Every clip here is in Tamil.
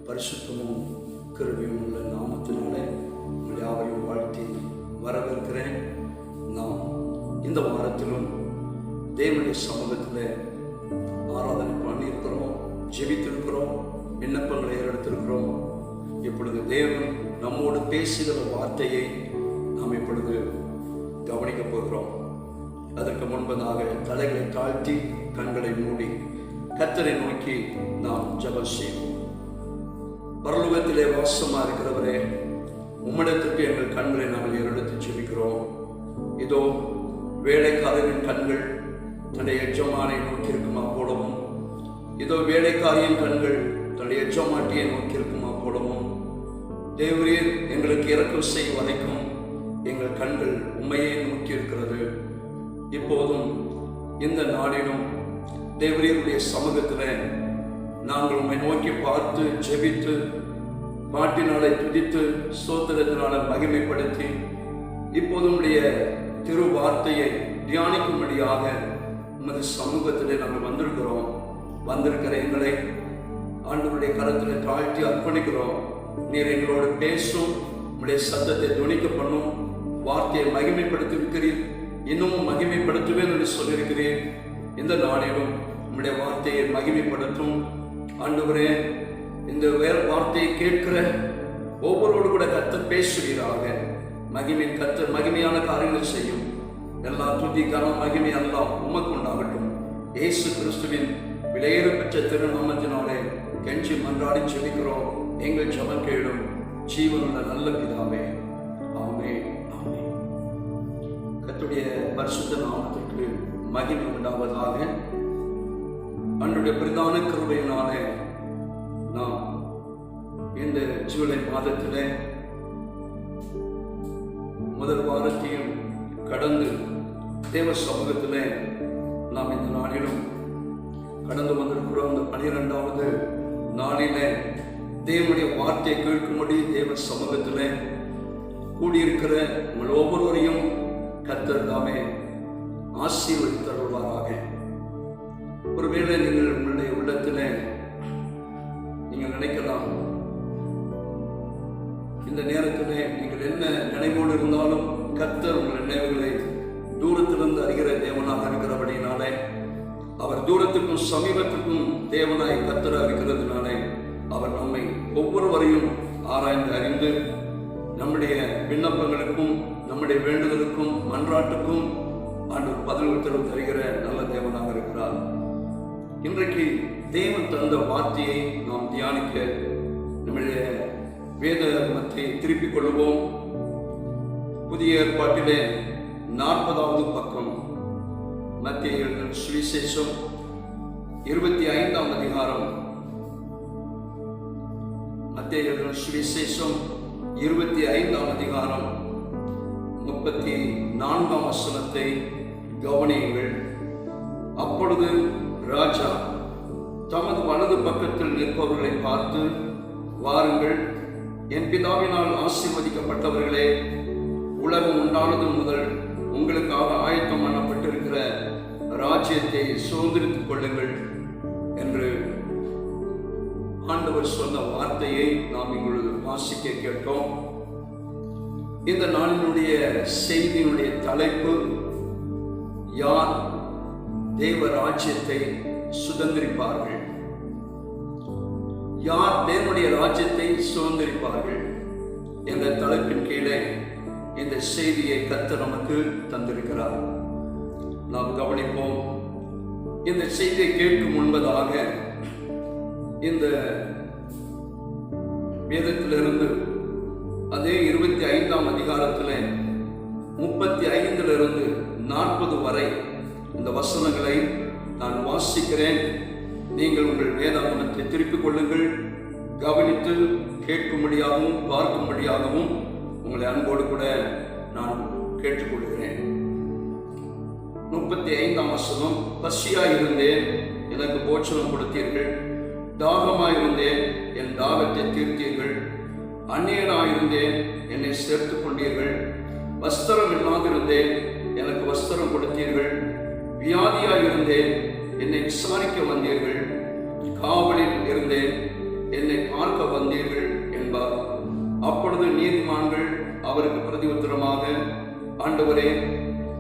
பரிசுத்தமும் கிருபையும் உள்ள நாமத்தினாலே உங்கள் யாவரையும் வாழ்த்தி வரவேற்கிறேன். நாம் இந்த வாரத்திலும் தேவனுடைய சமூகத்தில் ஆராதனை பண்ணியிருக்கிறோம், ஜெபித்திருக்கிறோம், விண்ணப்பங்களை ஏறெடுத்திருக்கிறோம். இப்பொழுது தேவன் நம்மோடு பேசுகிற வார்த்தையை நாம் இப்பொழுது கவனிக்கப் போகிறோம். அதற்கு முன்பதாக தலைகளை தாழ்த்தி கண்களை மூடி கர்த்தரை நோக்கி நாம் ஜெபம் செய்வோம். பரலோகத்திலே வாசமாக இருக்கிறவரே, உம்மிடத்திற்கு எங்கள் கண்களை நாங்கள் ஏறெடுத்து ஜெபிக்கிறோம். இதோ வேலைக்காரரின் கண்கள் தன்னுடைய எஜமானை நோக்கி இருக்குமா போலவும், இதோ வேலைக்காரியின் கண்கள் தன்னுடைய எஜமாட்டியை நோக்கி இருக்குமா போலவும், தேவரீர் எங்களுக்கு இரக்கம் செய்ய வரைக்கும் எங்கள் கண்கள் உண்மையை நோக்கி இருக்கிறது. இப்போதும் இந்த நாளிலும் தேவரீருடைய சமூகத்தில் நாங்கள் உண்மை நோக்கி பார்த்து ஜெபித்து பாட்டினாலே துதித்து ஸ்தோத்திரத்தினால மகிமைப்படுத்தி இப்போது உடைய திரு வார்த்தையை தியானிக்கும்படியாக உமது சமூகத்திலே நாங்கள் வந்திருக்கிறோம். வந்திருக்கிற எங்களை ஆண்டவருடைய கரத்தில் தாழ்த்தி அர்ப்பணிக்கிறோம். நீர் எங்களோடு பேசும், உடைய சத்தத்தை துணிக்க பண்ணும், வார்த்தையை மகிமைப்படுத்தியிருக்கிறீர், இன்னமும் மகிமைப்படுத்துவேன் என்று சொல்லியிருக்கிறேன். இந்த நாளிலும் உம்முடைய வார்த்தையை மகிமைப்படுத்தும் ஆண்டவரே. இந்த வார்த்தையை கேட்கிற ஒவ்வொருவரோடு கூட கர்த்தர் பேசுவீராக. கர்த்தர் மகிமையான காரியங்கள் செய்யும். எல்லா துதி கனம் மகிமை எல்லாம் உமக்கு உண்டாகட்டும். இயேசு கிறிஸ்துவின் விலையேற பெற்ற திருநாமத்தினாலே கெஞ்சி மன்றாடி செபிக்கிறோம். எங்கள் ஜெபம் கேளும் ஜீவனுள்ள நல்ல பிதாவே, ஆமென். ஆமென். கர்த்தருடைய பரிசுத்த நாமத்திற்கு மகிமை உண்டாவதாக. அன்றைய பிரதான கிருபையினாலே நாம் இந்த ஜூலை மாதத்திலே முதல் வாரத்தையும் கடந்து தேவ சமூகத்திலே நாம் இந்த நாளிலும் கடந்து வந்திருக்கிறோம். இந்த 12வது நாளிலே தேவனுடைய வார்த்தையை கேட்கும்படி தேவ சமூகத்திலே கூடியிருக்கிற உங்கள் ஒவ்வொருவரையும் கர்த்தர் தாமே ஆசீர்வதித்தருள்வாராக. ஒருவேளை நீங்கள் உங்களுடைய உள்ளத்தில் நீங்கள் நினைக்கலாம், இந்த நேரத்தில் நீங்கள் என்ன நினைவோடு இருந்தாலும் கர்த்தர் உங்கள் நினைவுகளை தூரத்திலிருந்து அறிகிற தேவனாக இருக்கிறபடினாலே, அவர் தூரத்துக்கும் சமீபத்துக்கும் தேவனாய் கர்த்தராக இருக்கிறதுனாலே, அவர் நம்மை ஒவ்வொருவரையும் ஆராய்ந்து அறிந்து நம்முடைய விண்ணப்பங்களுக்கும் நம்முடைய வேண்டுதலுக்கும் மன்றாட்டுக்கும் ஆண்டவர் பதில் உத்தரவு தருகிற நல்ல தேவனாக இருக்கிறார். இன்றைக்கு தேவன் தந்த வார்த்தையை நாம் தியானிக்க நம்முடைய வேத மத்தை திருப்பிக் கொள்வோம். புதிய ஏற்பாட்டிலே 40வது பக்கம், மத்தேயு எழுதின சுவிசேஷம் 25ஆம் அதிகாரம். மத்தேயு எழுதின சுவிசேஷம் 25ஆம் அதிகாரம் 34ஆம் வசனத்தை கவனியுங்கள். அப்பொழுது ராஜா தமது வலது பக்கத்தில் நிற்பவர்களை பார்த்து, வாருங்கள், என் பிதாவினால் ஆசீர்வதிக்கப்பட்டவர்களே, உலகம் உண்டானது முதல் உங்களுக்காக ஆயத்தம் பண்ணப்பட்டிருக்கிற ராஜ்யத்தை சுதந்திரித்துக் கொள்ளுங்கள் என்று ஆண்டவர் சொன்ன வார்த்தையை நாம் இங்கு வாசிக்க கேட்டோம். இந்த நாளினுடைய செய்தியினுடைய தலைப்பு, யார் தேவ ராஜ்யத்தை சுதந்திரிப்பார்கள்? யார் தேவனுடைய ராஜ்யத்தை சுதந்திரிப்பார்கள் என்ற தலைப்பின் கீழே இந்த செய்தியை கர்த்தர் நமக்கு தந்திருக்கிறார். நாம் கவனிப்போம். இந்த செய்தியை கேட்கும் முன்பதாக இந்த வேதத்திலிருந்து அதே 25ஆம் அதிகாரத்தில் 35 40 வரை இந்த வசனங்களை நான் வாசிக்கிறேன். நீங்கள் உங்கள் வேதாகமத்தை திருப்பிக் கொள்ளுங்கள். கவனித்து கேட்கும்படியாகவும் பார்க்கும்படியாகவும் உங்களை அன்போடு கூட நான் கேட்டுக்கொள்கிறேன். 35ஆம் வசனம், பசியாயிருந்தேன், எனக்கு போஜனம் கொடுத்தீர்கள், தாகமாயிருந்தேன், என் தாகத்தை தீர்த்தீர்கள், அந்நியனாயிருந்தேன், என்னை சேர்த்துக் கொண்டீர்கள், வஸ்திரம் இல்லாதிருந்தேன், எனக்கு வஸ்திரம் கொடுத்தீர்கள், வியாதியாயிருந்தேன், என்னை விசாரிக்க வந்தீர்கள், காவலில் இருந்தேன், என்னை பார்க்க வந்தீர்கள் என்பார். அப்பொழுது நீதிமான்கள் அவருக்கு பிரதி உத்தரமாக, ஆண்டவரே,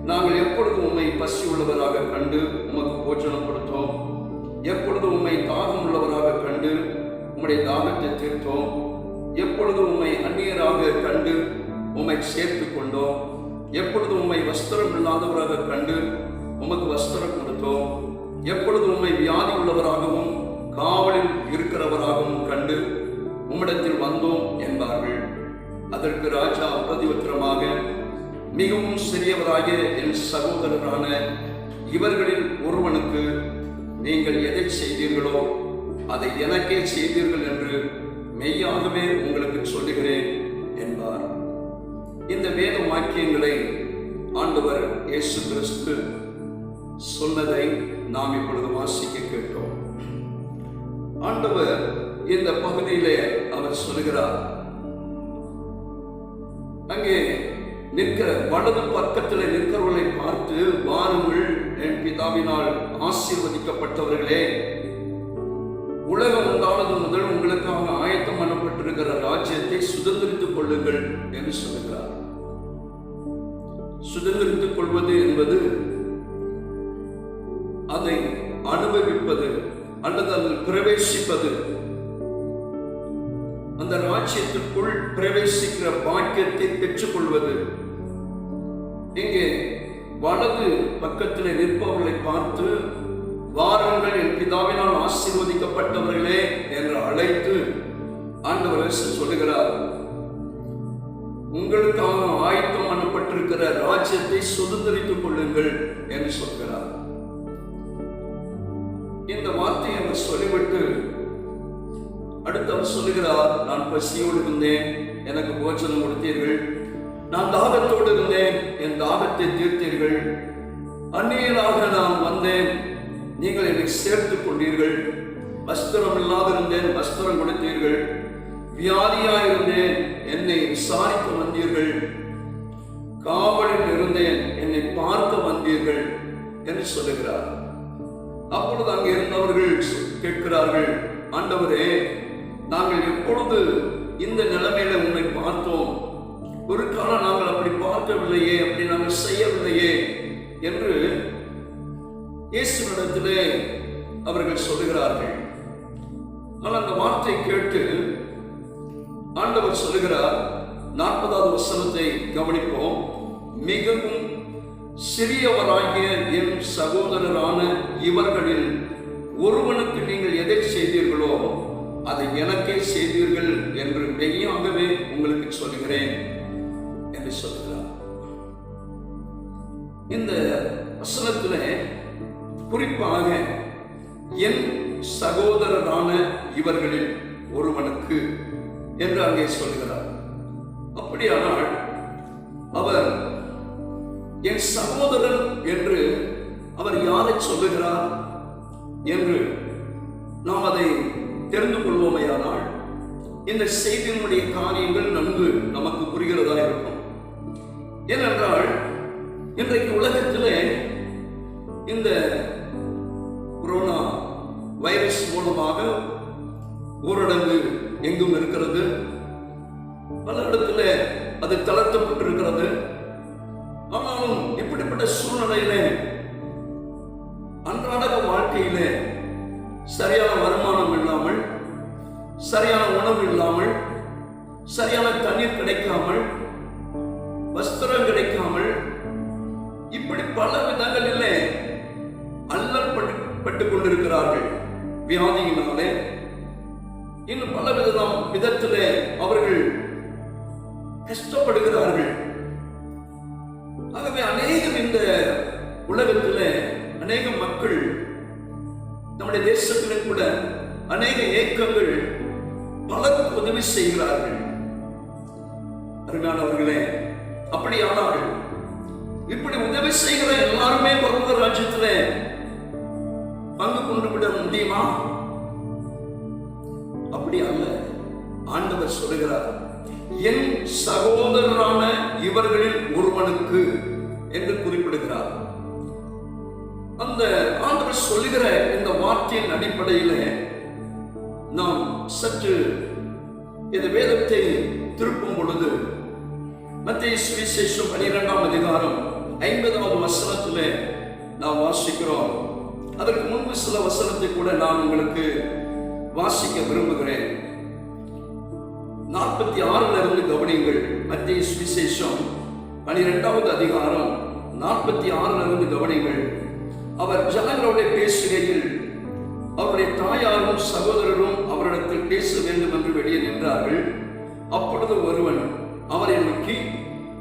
நாங்கள் எப்பொழுது உம்மை பசி உள்ளவராக கண்டு உமக்கு போஜனம் கொடுத்தோம்? எப்பொழுது உம்மை தாகம் உள்ளவராக கண்டு உம்முடைய தாகத்தை தீர்த்தோம்? எப்பொழுது உம்மை அந்நியராக கண்டு உம்மை சேர்த்து கொண்டோம்? எப்பொழுது உம்மை வஸ்திரம் இல்லாதவராக கண்டு உமக்கு வஸ்திரம் கொடுத்தோம்? எப்பொழுது உம்மை வியாதி உள்ளவராகவும் காவலில் இருக்கிறவராகவும் கண்டு உம்மிடத்தில் வந்தோம் என்பார்கள். அதற்கு ராஜா பிரதி உத்தரமாக, மிகவும் சிறியவராகிய என் சகோதரரான இவர்களில் ஒருவனுக்கு நீங்கள் எதை செய்தீர்களோ அதை எனக்கே செய்தீர்கள் என்று மெய்யாகவே உங்களுக்கு சொல்லுகிறேன் என்பார். இந்த வேத வாக்கியங்களை ஆண்டவர் இயேசு கிறிஸ்து சொன்னதை நாம் இப்பொழுது வாசிக்க கேட்டோம். ஆண்டவர் இந்த பகுதியிலே அவர் சொல்லுகிறார், அங்கே நிற்கிற வலது பக்கத்தில் நிற்கிறவர்களை பார்த்து, வாருங்கள் என் பிதாவினால் ஆசீர்வதிக்கப்பட்டவர்களே, உலகம் உண்டானது முதல் உங்களுக்காக ஆயத்தம் பண்ணப்பட்டிருக்கிற ராஜ்யத்தை சுதந்திரித்துக் கொள்ளுங்கள் என்று சொல்லுகிறார். சுதந்திரித்துக் கொள்வது என்பது அதை அனுபவிப்பது அல்லது அதில் பிரவேசிப்பது, அந்த ராஜ்யத்திற்குள் பிரவேசிக்கிற பாக்கியத்தை பெற்றுக் கொள்வது. இங்கே வலது பக்கத்தில் நிற்பவர்களை பார்த்து, வாருங்கள் என் பிதாவினால் ஆசீர்வதிக்கப்பட்டவர்களே என்று அழைத்து ஆண்டவர் சொல்லுகிறார், உங்களுக்காக ஆயத்தம் பண்ணப்பட்டிருக்கிற ராஜ்யத்தை சுதந்திரித்துக் கொள்ளுங்கள் என்று சொல்கிறார். இந்த வார்த்தையை அவர் சொல்லிவிட்டு அடுத்து அவர் சொல்லுகிறார், நான் பசியோடு இருந்தேன், எனக்கு போஜனம் கொடுத்தீர்கள். நான் தாகத்தோடு இருந்தேன், என் தாகத்தை தீர்த்தீர்கள். அந்நியனாக நான் வந்தேன், நீங்கள் என்னை சேர்த்துக் கொண்டீர்கள். வஸ்திரம் இல்லாதிருந்தேன், வஸ்திரம் கொடுத்தீர்கள். வியாதியாயிருந்தேன், என்னை விசாரிக்க வந்தீர்கள். காவலில் இருந்தேன், என்னை பார்க்க வந்தீர்கள் என்று சொல்லுகிறார். அப்பொழுது அங்கே இருந்தவர்கள் கேட்கிறார்கள், ஆண்டவரே, நாங்கள் எப்பொழுது இந்த நிலைமையில உன்னை பார்த்தோம்? ஒரு காலம் நாங்கள் அப்படி பார்க்கவில்லையே, அப்படி நாங்கள் செய்யவில்லையே என்று இயேசுவிடத்திலே அவர்கள் சொல்லுகிறார்கள். ஆனால் அந்த வார்த்தை கேட்டு ஆண்டவர் சொல்லுகிறார், 40வது வசனத்தை கவனிப்போம். மிகவும் சிறியவராகிய என் சகோதரரான இவர்களில் ஒருவனுக்கு நீங்கள் எதை செய்தீர்களோ அதை எனக்கே செய்தீர்கள் என்று மெய்யாகவே உங்களுக்கு சொல்லுகிறேன் என்று சொல்லுகிறார். இந்த வசனத்திலே குறிப்பாக என் சகோதரரான இவர்களில் ஒருவனுக்கு என்று அங்கே சொல்கிறார். அப்படியானால் அவர் என் சகோதரன் என்று அவர் யாரை சொல்லுகிறார் என்று நாம் அதை தெரிந்து கொள்வோமையானால் இந்த செய்தியினுடைய காரியங்கள் நன்கு நமக்கு புரிகிறதா இருக்கும். ஏனென்றால் இன்றைக்கு உலகத்திலே இந்த கொரோனா வைரஸ் மூலமாக ஊரடங்கு எங்கும் இருக்கிறது. பல இடத்துல அது தளர்த்தப்பட்டிருக்கிறது. ஆனாலும் இப்படிப்பட்ட சூழ்நிலையிலே அன்றாட வாழ்க்கையிலே சரியான வருமானம் இல்லாமல், சரியான உணவு இல்லாமல், சரியான தண்ணீர் கிடைக்காமல், வஸ்திரம் கிடைக்காமல், இப்படி பல விதங்களிலே அல்லல் பட்டுக் கொண்டிருக்கிறார்கள். வியாதியினாலே இன்னும் பல விதத்திலே அவர்கள் கஷ்டப்படுகிறார்கள். ஆகவே அநேகம் இந்த உலகத்திலே அநேக மக்கள், நம்முடைய தேசத்திலே கூட அநேக இயக்கங்கள் பலருக்கு உதவி செய்கிறார்கள். அருமையானவர்களே, அப்படியானால் இப்படி உதவி செய்கிற எல்லாருமே பரலோக ராஜ்யத்திலே பங்கு கொண்டு விட முடியுமா? அப்படி அல்ல. ஆண்டவர் சொல்லுகிறார், என் சகோதரரான இவர்களில் ஒருவனுக்கு என்று குறிப்பிடுகிறார். அந்த ஆண்டவர் சொல்லுகிற இந்த வார்த்தையின் அடிப்படையில் நாம் சற்று இந்த வேதத்தை திருப்பும் பொழுது மத்தேயு சுவிசேஷம் 12ஆம் அதிகாரம் 50வது வசனத்திலே நாம் வாசிக்கிறோம். அதற்கு முன்பு சில வசனத்தை கூட நான் உங்களுக்கு வாசிக்க விரும்புகிறேன். 46 இருந்து கவனியுங்கள். மத்தேயு சுவிசேஷம் 12வது அதிகாரம் 46 இருந்து கவனியுங்கள். அவர் ஜனங்களோட பேசுகையில் அவருடைய தாயாரும் சகோதரரும் அவரிடத்தில் பேச வேண்டும் என்று வெளியே நின்றார்கள். அப்பொழுது ஒருவன் அவரை நோக்கி,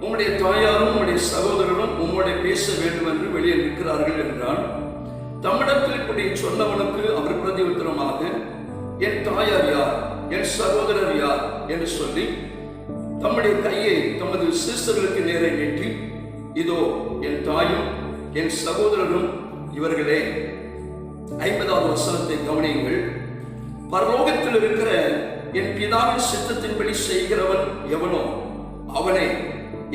உம்முடைய தாயாரும் உம்முடைய சகோதரரும் உம்முடைய பேச வேண்டும் என்று வெளியே நிற்கிறார்கள் என்றான். தம்மிடத்தில் இப்படி சொன்னவனுக்கு அவர் பிரதியுத்தரமாக, என் தாயார் யார், என் சகோதரர் யார் என்று சொல்லி தம்முடைய கையை தமது சிஸ்டர்களுக்கு நேரே நீட்டி, இதோ என் தாயும் என் சகோதரரும் இவர்களே. 50வது வசனத்தை கவனியுங்கள். பரலோகத்தில் இருக்கிற என் பிதாவின் சித்தத்தின்படி செய்கிறவன் எவனோ அவனே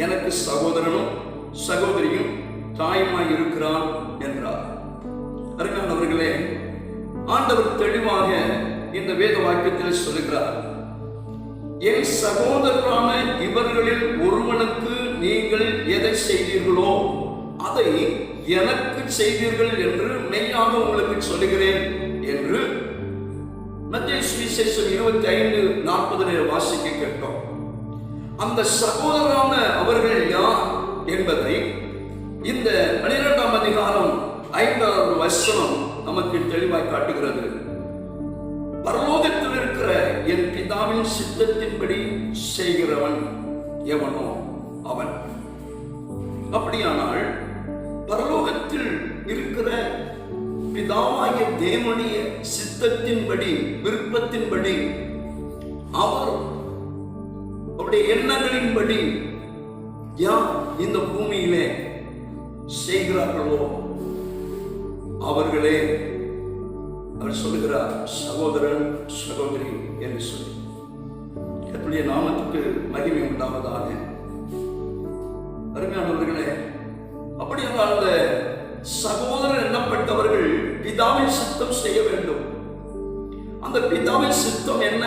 எனக்கு சகோதரனும் சகோதரியும் தாயுமாய் இருக்கிறான் என்றார். அருமையானவர்களே, ஆண்டவர் தெளிவாக இந்த வேத வாக்கியத்தில் சொல்லுகிறார், என் சகோதரரான இவர்களில் ஒருவனுக்கு நீங்கள் எதை செய்தீர்களோ அதை எனக்கு செய்தீர்கள் என்று மெய்யாக உங்களுக்கு சொல்லுகிறேன் என்று மத்தேயு சுவிசேஷம் 25:40 வாசிக்க கேட்டோம். அந்த சகோதரரான அவர்கள் யார் என்பதை இந்த 12ஆம் அதிகாரம் 5வது வசனம் நமக்கு தெளிவாய் காட்டுகிறது. பரலோகத்தில் இருக்கிற என் பிதாவின் சித்தத்தின்படி செய்கிறவன் எவனோ அவன். அப்படியானால் பரலோகத்தில் இருக்கிற பிதாவாகிய தேவனுடைய சித்தத்தின்படி, விருப்பத்தின்படி, அவருடைய எண்ணங்களின்படி யார் இந்த பூமியிலே செய்கிறார்களோ அவர்களே அவர் சொல்லுகிறார் சகோதரன் சகோதரி என்று சொல்லி. கர்த்தருடைய நாமத்துக்கு மகிமை உண்டாவதாக. அருமையானவர்களே, அப்படியாக அந்த சகோதரர் எண்ணப்பட்டவர்கள் பிதாவின் சித்தம் செய்ய வேண்டும். அந்த பிதாவின் சித்தம் என்ன?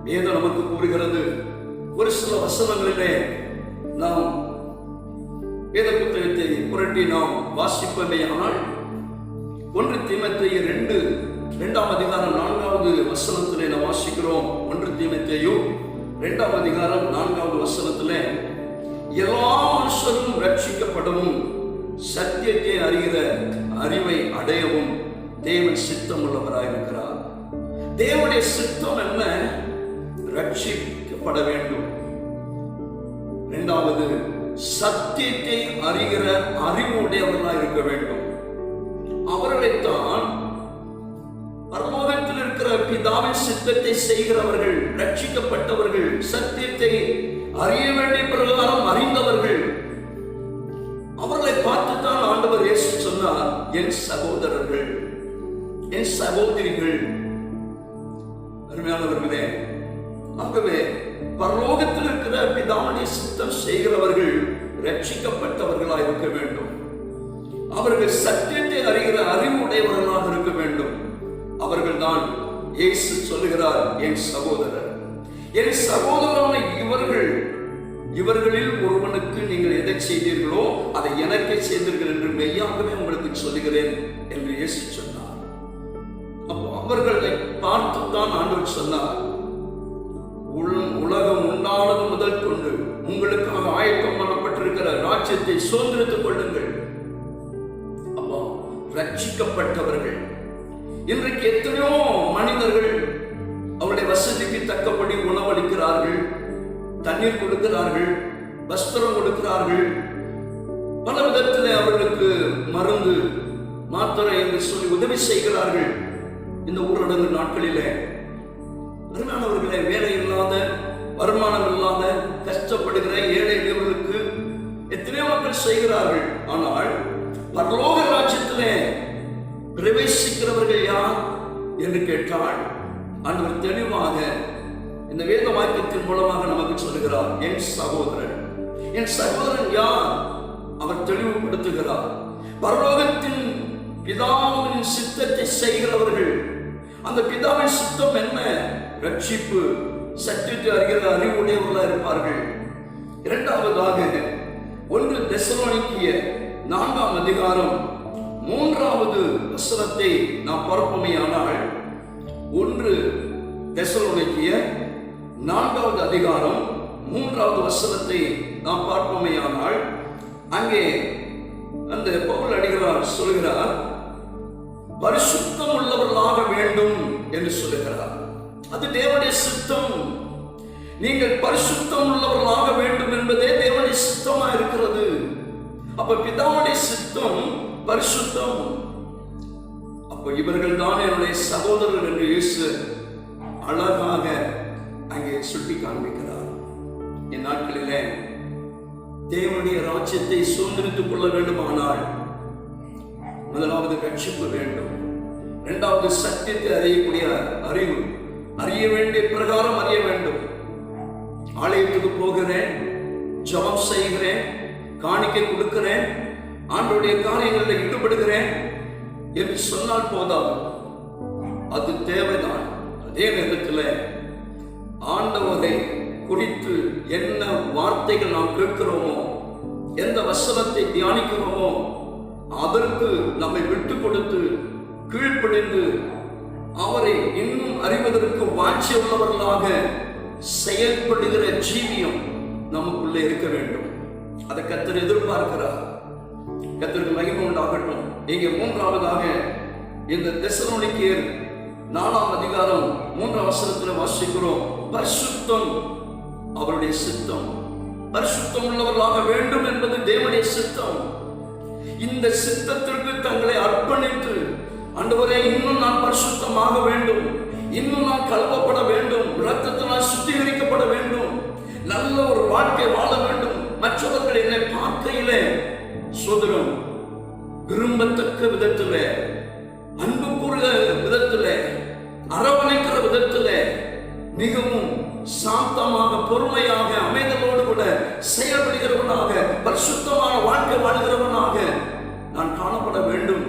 வேதம் நமக்கு கூறுகிறது. ஒரு சில வசனங்களிலே நாம் வேத புத்தகத்தை புரட்டி நாம் வாசிப்பமே. ஆனால் 1 தீமோத்தேயு 2ஆம் அதிகாரம் 4வது வசனத்திலே நாம் வாசிக்கிறோம். 1 தீமோத்தேயு 2ஆம் அதிகாரம் 4வது வசனத்திலே, எல்லா மனுஷரும் ரட்சிக்கப்படவும் சத்தியத்தை அறிகிற அறிவை அடையவும் தேவன் சித்தம் உள்ளவராயிருக்கிறார். தேவனுடைய சித்தம் என்ன? ரட்சிக்கப்பட வேண்டும். இரண்டாவது, சத்தியத்தை அறிகிற அறிவு உடையவர்களாக இருக்க வேண்டும். அவர்களைத்தான் பரலோகத்தில் இருக்கிற பிதாவின் சித்தத்தை செய்கிறவர்கள், ரட்சிக்கப்பட்டவர்கள், சத்தியத்தை அறிய வேண்டிய பிரகாரம் அறிந்தவர்கள், அவர்களை பார்த்துத்தான் ஆண்டவர் இயேசு சொன்னார், என் சகோதரர்கள், என் சகோதரிகள். அருமையானவர்களே, ஆகவே பரலோகத்தில் இருக்கிற பிதாவுடைய சித்தம் செய்கிறவர்கள் ரட்சிக்கப்பட்டவர்களாக இருக்க வேண்டும். அவர்கள் சத்தியத்தை அறிகிற அறிவு உடையவர்களாக இருக்க வேண்டும். அவர்கள் தான் இயேசு சொல்லுகிறார், என் சகோதரர், என் சகோதரரான இவர்களில் ஒருவனுக்கு நீங்கள் எதை செய்தீர்களோ அதை எனக்கே செய்தீர்கள் என்று மெய்யாகவே உங்களுக்கு சொல்லுகிறேன் என்று இயேசு சொன்னார். அப்போ அவர்களை பார்த்துத்தான் ஆண்டவர் சொன்னார், உலகம் உண்டானது முதல் கொண்டு உங்களுக்காக ஆயத்தம் பண்ணப்பட்டிருக்கிற ராஜ்யத்தை சுதந்திரித்துக் கொள்ளுங்கள். அப்போ ரட்சிக்கப்பட்டவர்கள். இன்றைக்கு எத்தனையோ மனிதர்கள் அவருடைய வசதிக்கு தக்கபடி உணவளிக்கிறார்கள், தண்ணீர் கொடுக்கிறார்கள், வஸ்திரம் கொடுக்கிறார்கள், பல விதத்திலே அவர்களுக்கு மருந்து மாத்திரை என்று சொல்லி உதவி செய்கிறார்கள். இந்த ஊரடங்கு நாட்களிலே அருமையானவர்களே, வேலை இல்லாத, வருமானம் இல்லாத, கஷ்டப்படுகிற ஏழை எளியவர்களுக்கு எத்தனையோ மக்கள் செய்கிறார்கள். ஆனால் பரலோக ராஜ்யத்திலே பிரவேசிக்கிறவர்கள் யார் என்று கேட்டால் ஆண்டவர் தெளிவாக இந்த வேத வாக்கியத்தின் மூலமாக நமக்கு சொல்லுகிறார், என் சகோதரன். என் சகோதரன் யார்? அவர் தெளிவுபடுத்துகிறார். பரலோகத்தின் பிதாவின் சித்தத்தை செய்கிறவர்கள். அந்த பிதாவின் சித்தம் என்ன? ரட்சிப்பு சத்தியத்தை அறிகிற அறிவுடையவர்களாக இருப்பார்கள். இரண்டாவதாக 1 தெசலோனிக்கேயர் 4ஆம் அதிகாரம் 3வது வசனத்தை நாம் பார்ப்போமேயானால், 1 தெசலோனிக்கேயர் 4வது அதிகாரம் 3வது வசனத்தை நாம் பார்ப்போமேயானால், அங்கே அந்த பவுல் அடிகளார் சொல்கிறார், பரிசுத்தம் உள்ளவர்களாக வேண்டும் என்று சொல்லுகிறார். அது தேவனுடைய சித்தம். நீங்கள் பரிசுத்தம் உள்ளவர்களாக வேண்டும் என்பதே தேவனுடைய சித்தமா இருக்கிறது. அப்ப பிதாவுடைய சித்தம் பரிசுத்தம். அப்ப இவர்கள் தான் என்னுடைய சகோதரர்கள் என்று இயேசு அழகாக அங்கே சுட்டி காண்பிக்கிறார். என் நாட்களிலே தேவனுடைய ராஜ்யத்தை சுதந்திரித்துக் கொள்ள வேண்டுமானால் முதலாவது ரட்சிப்பு வேண்டும். இரண்டாவது சத்தியத்தை அறியக்கூடிய அறிவு, அறிய வேண்டிய பிரகாரம் அறிய வேண்டும். ஆலயத்துக்கு போகிறேன், ஜெபம் செய்கிறேன், காணிக்கை கொடுக்கிறேன், ஆண்டவருடைய காரியங்களில் ஈடுபடுகிறேன் என்று சொன்னால் போதாது, அது தேவைதான். அதே நேரத்தில் ஆண்டவரை குறித்து என்ன வார்த்தைகள் நாம் கேட்கிறோமோ, எந்த வசனத்தை தியானிக்கிறோமோ, அதற்கு நம்மை விட்டு கொடுத்து கீழ்ப்படிந்து அவரை இன்னும் அறிவதற்கு வாஞ்சி உள்ளவர்களாக செயல்படுகிற ஜீவியம் நமக்குள்ளே இருக்க வேண்டும். அதை கர்த்தர் எதிர்பார்க்கிறார். கர்த்தருக்கு மகிமை உண்டாகட்டும். இங்கே 3வதாக இந்த தெசலோனிக்கேயர் 4ஆம் அதிகாரம் 3ஆம் வசனத்தில் வாசிக்கிறோம், பரிசுத்தம் அவருடைய சித்தம். பரிசுத்தம் உள்ளவர்களாக வேண்டும் என்பது தேவனுடைய சித்தம். இந்த சித்தத்திற்கு தங்களை அர்ப்பணித்து, ஆண்டவரே இன்னும் நான் பரிசுத்தமாக வேண்டும், இன்னும் நான் கழுவப்பட வேண்டும், இரத்தத்தினால் சுத்திகரிக்கப்பட வேண்டும், நல்ல ஒரு வாழ்க்கை வாழ வேண்டும், மற்றவர்கள் என்னை பார்க்கையிலே சோதரம் விரும்பத்தக்க விதத்திலே, அன்பு கூறுகிற விதத்திலே, அரவணைக்கிற விதத்திலே, மிகவும் சாந்தமாக பொறுமையாக அமைதலோடு கூட செயல்படுகிறவனாக, பரிசுத்தமான வாழ்க்கை வாழ்கிறவனாக நான் காணப்பட வேண்டும்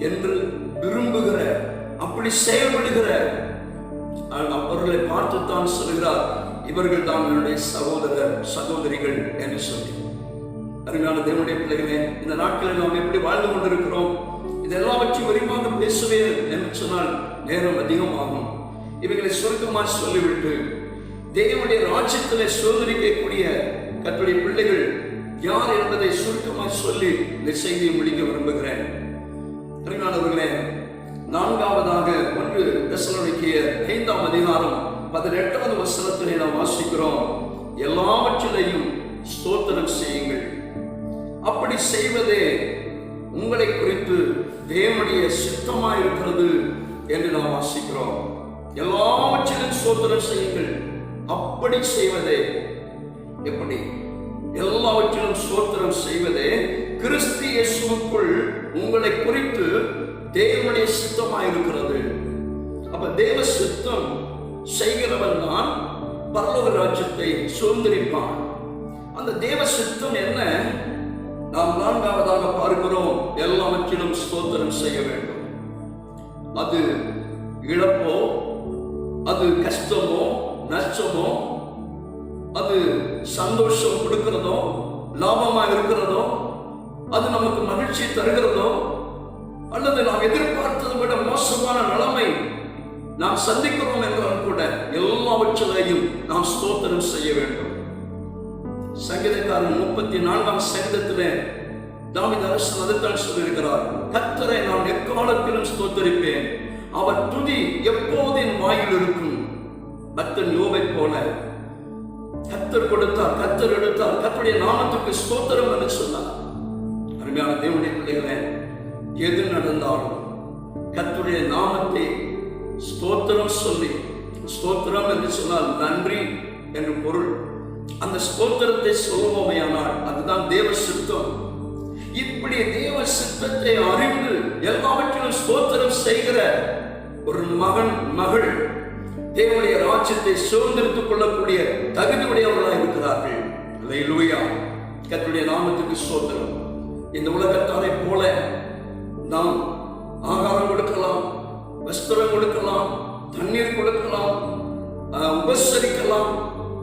என்று விரும்புகிற, அப்படி செயல்படுகிற அவர்களை பார்த்துத்தான் சொல்கிறார், இவர்கள் தான் என்னுடைய சகோதரர் சகோதரிகள் என்று சொல்லி. அருமையான தேவனுடைய பிள்ளைகளே, இந்த நாட்களில் நாம் எப்படி வாழ்ந்து கொண்டிருக்கிறோம், இதெல்லாவற்றையும் விரிவாக பேசுவேன் என்று சொன்னால் நேரம் அதிகமாகும். இவைகளை சுருக்கமாக சொல்லிவிட்டு தேவனுடைய ராஜ்யத்திலே சுதந்திரிக்கக்கூடிய கர்த்தருடைய பிள்ளைகள் யார் என்பதை சுருக்கமாக சொல்லி இந்த செய்தியை முடிக்க விரும்புகிறேன். அருமையானவர்களே, 4வதாக 1 தெசலோனிக்கேயர் 5ஆம் அதிகாரம் 18வது வசனத்திலே நாம் வாசிக்கிறோம், எல்லாவற்றிலையும் ஸ்தோத்திரம் செய்யுங்கள், அப்படி செய்வதே உங்களை குறித்து தேவனுடைய சித்தமாய் இருக்கிறது என்று நாம் வாசிக்கிறோம். எல்லாவற்றிலும் ஸ்தோத்திரம் செய்யுங்கள், அப்படி செய்வதே, எப்படி? எல்லாவற்றிலும் ஸ்தோத்திரம் செய்வதே கிறிஸ்து இயேசுவுக்குள் உங்களை குறித்து தேவனுடைய சித்தமாய் இருக்கிறது. அப்ப தேவ சித்தம் செய்கிறவன் தான் பரலோக ராஜ்யத்தை சுதந்திரிப்பான். அந்த தேவ சித்தம் என்ன? நாம் 4வதாக பார்க்கிறோம், எல்லாவற்றிலும் ஸ்தோத்திரம் செய்ய வேண்டும். அது இழப்போ, அது கஷ்டமோ, நஷ்டமோ, அது சந்தோஷம் கொடுக்கிறதோ, லாபமா இருக்கிறதோ, அது நமக்கு மகிழ்ச்சி தருகிறதோ, அல்லது நாம் எதிர்பார்த்ததை விட மோசமான நிலைமை நாம் சந்திக்கிறோம் என்றால் கூட எல்லாவற்றிலையும் நாம் ஸ்தோத்திரம் செய்ய வேண்டும். சங்கீதக்காரன் 34ஆம் சங்கீதத்திலே தாவீது அரசன் அதைத்தான் சொல்லியிருக்கிறார், கர்த்தரை நான் எக்காலத்திலும் ஸ்தோத்தரிப்பேன், அவர் துதி எப்போது என் வாயில் இருக்கும். பக்தன் யோபை போல கர்த்தர் கொடுத்தார், கர்த்தர் எடுத்தார், கர்த்தருடைய நாமத்துக்கு ஸ்தோத்திரம் என்று சொன்னார். அருமையான தேவனுடைய பிள்ளைகளே, எது நடந்தாலும் கர்த்தருடைய நாமத்தை ஸ்தோத்திரம் சொல்லி, ஸ்தோத்திரம் என்று சொன்னால் நன்றி என்று பொருள், அந்த ஸ்தோத்திரத்தை சொல்லுவோமையானால் அதுதான் தேவ சித்தம். இப்படி தேவ சித்தத்தை அறிந்து எல்லாவற்றிலும் ஸ்தோத்திரம் செய்கிற ஒரு மகன் மகள் தேவனுடைய ராஜ்யத்தை சுதந்திரித்துக் கொள்ளக்கூடிய தகுதியுடையவர்களாக இருக்கிறார்கள். அல்லேலூயா, கர்த்தருடைய நாமத்துக்கு ஸ்தோத்திரம். இந்த உலகத்தாரை போல நாம் ஆகாரம் கொடுக்கலாம், வஸ்திரம் கொடுக்கலாம், தண்ணீர் கொடுக்கலாம், உபசரிக்கலாம்,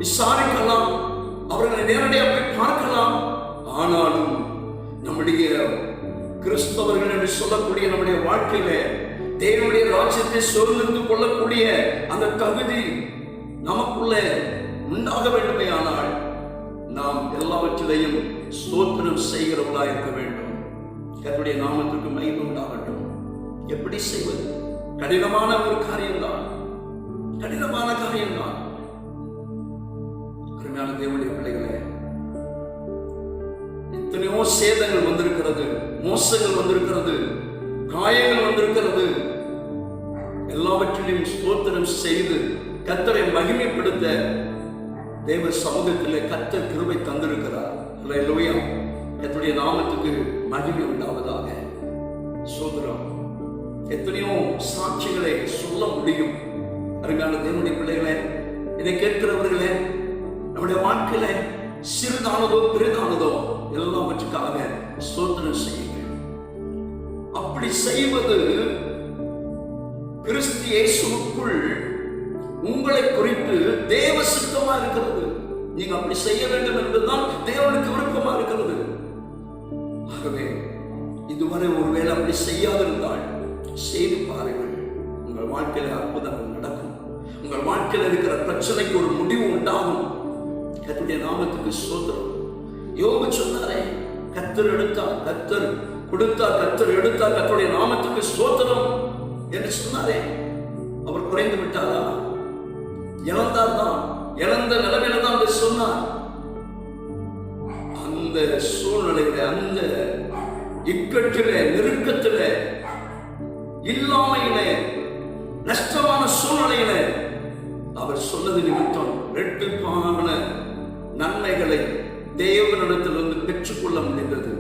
விசாரிக்கலாம், அவர்களை நேரடியாக போய் பார்க்கலாம். ஆனாலும் நம்முடைய கிறிஸ்தவர்கள் என்று சொல்லக்கூடிய நம்முடைய வாழ்க்கையில தேவனுடைய ராஜ்யத்தை சூழ்ந்து கொள்ளக்கூடிய அந்த தகுதி நமக்குள்ள உண்டாக வேண்டுமே. ஆனால் நாம் எல்லாவற்றிலையும் ஸ்தோத்திரம் செய்கிறவர்களாக இருக்க வேண்டும். கர்த்தருடைய நாமத்திற்கு மகிமை உண்டாகட்டும். எப்படி செய்வது? கடினமான ஒரு காரியம்தான், கடினமான காரியம்தான். அருமையான தேவனுடைய பிள்ளைகளே, எத்தனையோ சேதங்கள் வந்திருக்கிறது, மோசங்கள் வந்திருக்கிறது, காயங்கள் வந்திருக்கிறது. எல்லாவற்றிலும் ஸ்தோத்திரம் செய்து கர்த்தரை மகிமைப்படுத்த தேவ சமூகத்திலே கர்த்தர் கிருபை தந்திருக்கிறார். அல்லேலூயா. கர்த்தருடைய நாமத்துக்கு மகிமை உண்டாவதாக. ஸ்தோத்திரம். எத்தனையோ சாட்சிகளை சொல்ல முடியும். அருமையான தேவனுடைய பிள்ளைகளே, இதை கேட்கிறவர்களே, நம்முடைய வாழ்க்கையில சிறிதானதோ பெரிதானதோ எல்லாவற்றுக்காக ஸ்தோத்திரம் செய்யுங்கள். அப்படி செய்வது கிறிஸ்து இயேசுவுக்குள் உங்களை குறித்து தேவ சித்தமா இருக்கிறது. நீங்க அப்படி செய்ய வேண்டும் என்பதுதான் தேவனுக்கு விருப்பமா இருக்கிறது. ஆகவே இதுவரை ஒருவேளை அப்படி செய்யாதிருந்தால் செய்து பாருங்கள். உங்கள் வாழ்க்கையில அற்புதங்கள் நடக்கும். உங்கள் வாழ்க்கையில் இருக்கிற பிரச்சனைக்கு ஒரு முடிவு உண்டாகும். கர்த்தருடைய நாமத்துக்கு ஸ்தோத்திரம். யோபு சொன்னாரே, கர்த்தர் எடுத்தார், கர்த்தர் கொடுத்தார், கர்த்தர் எடுத்தார், கர்த்தருடைய நாமத்துக்கு ஸ்தோத்திரம் என்று சொன்னாரே. அவர் குறைந்து விட்டாரா? இழந்தார் தான், இழந்த நிலைமையில தான் அவர் சொன்னார். அந்த சூழ்நிலையில, அந்த இக்கட்டில, நெருக்கத்தில, இல்லாமையில, நஷ்டமான சூழ்நிலையில அவர் சொன்னது நிமித்தம் இரட்டிப்பான நன்மைகளை தேவனிடத்திலிருந்து பெற்றுக்கொள்ள முடிந்தது.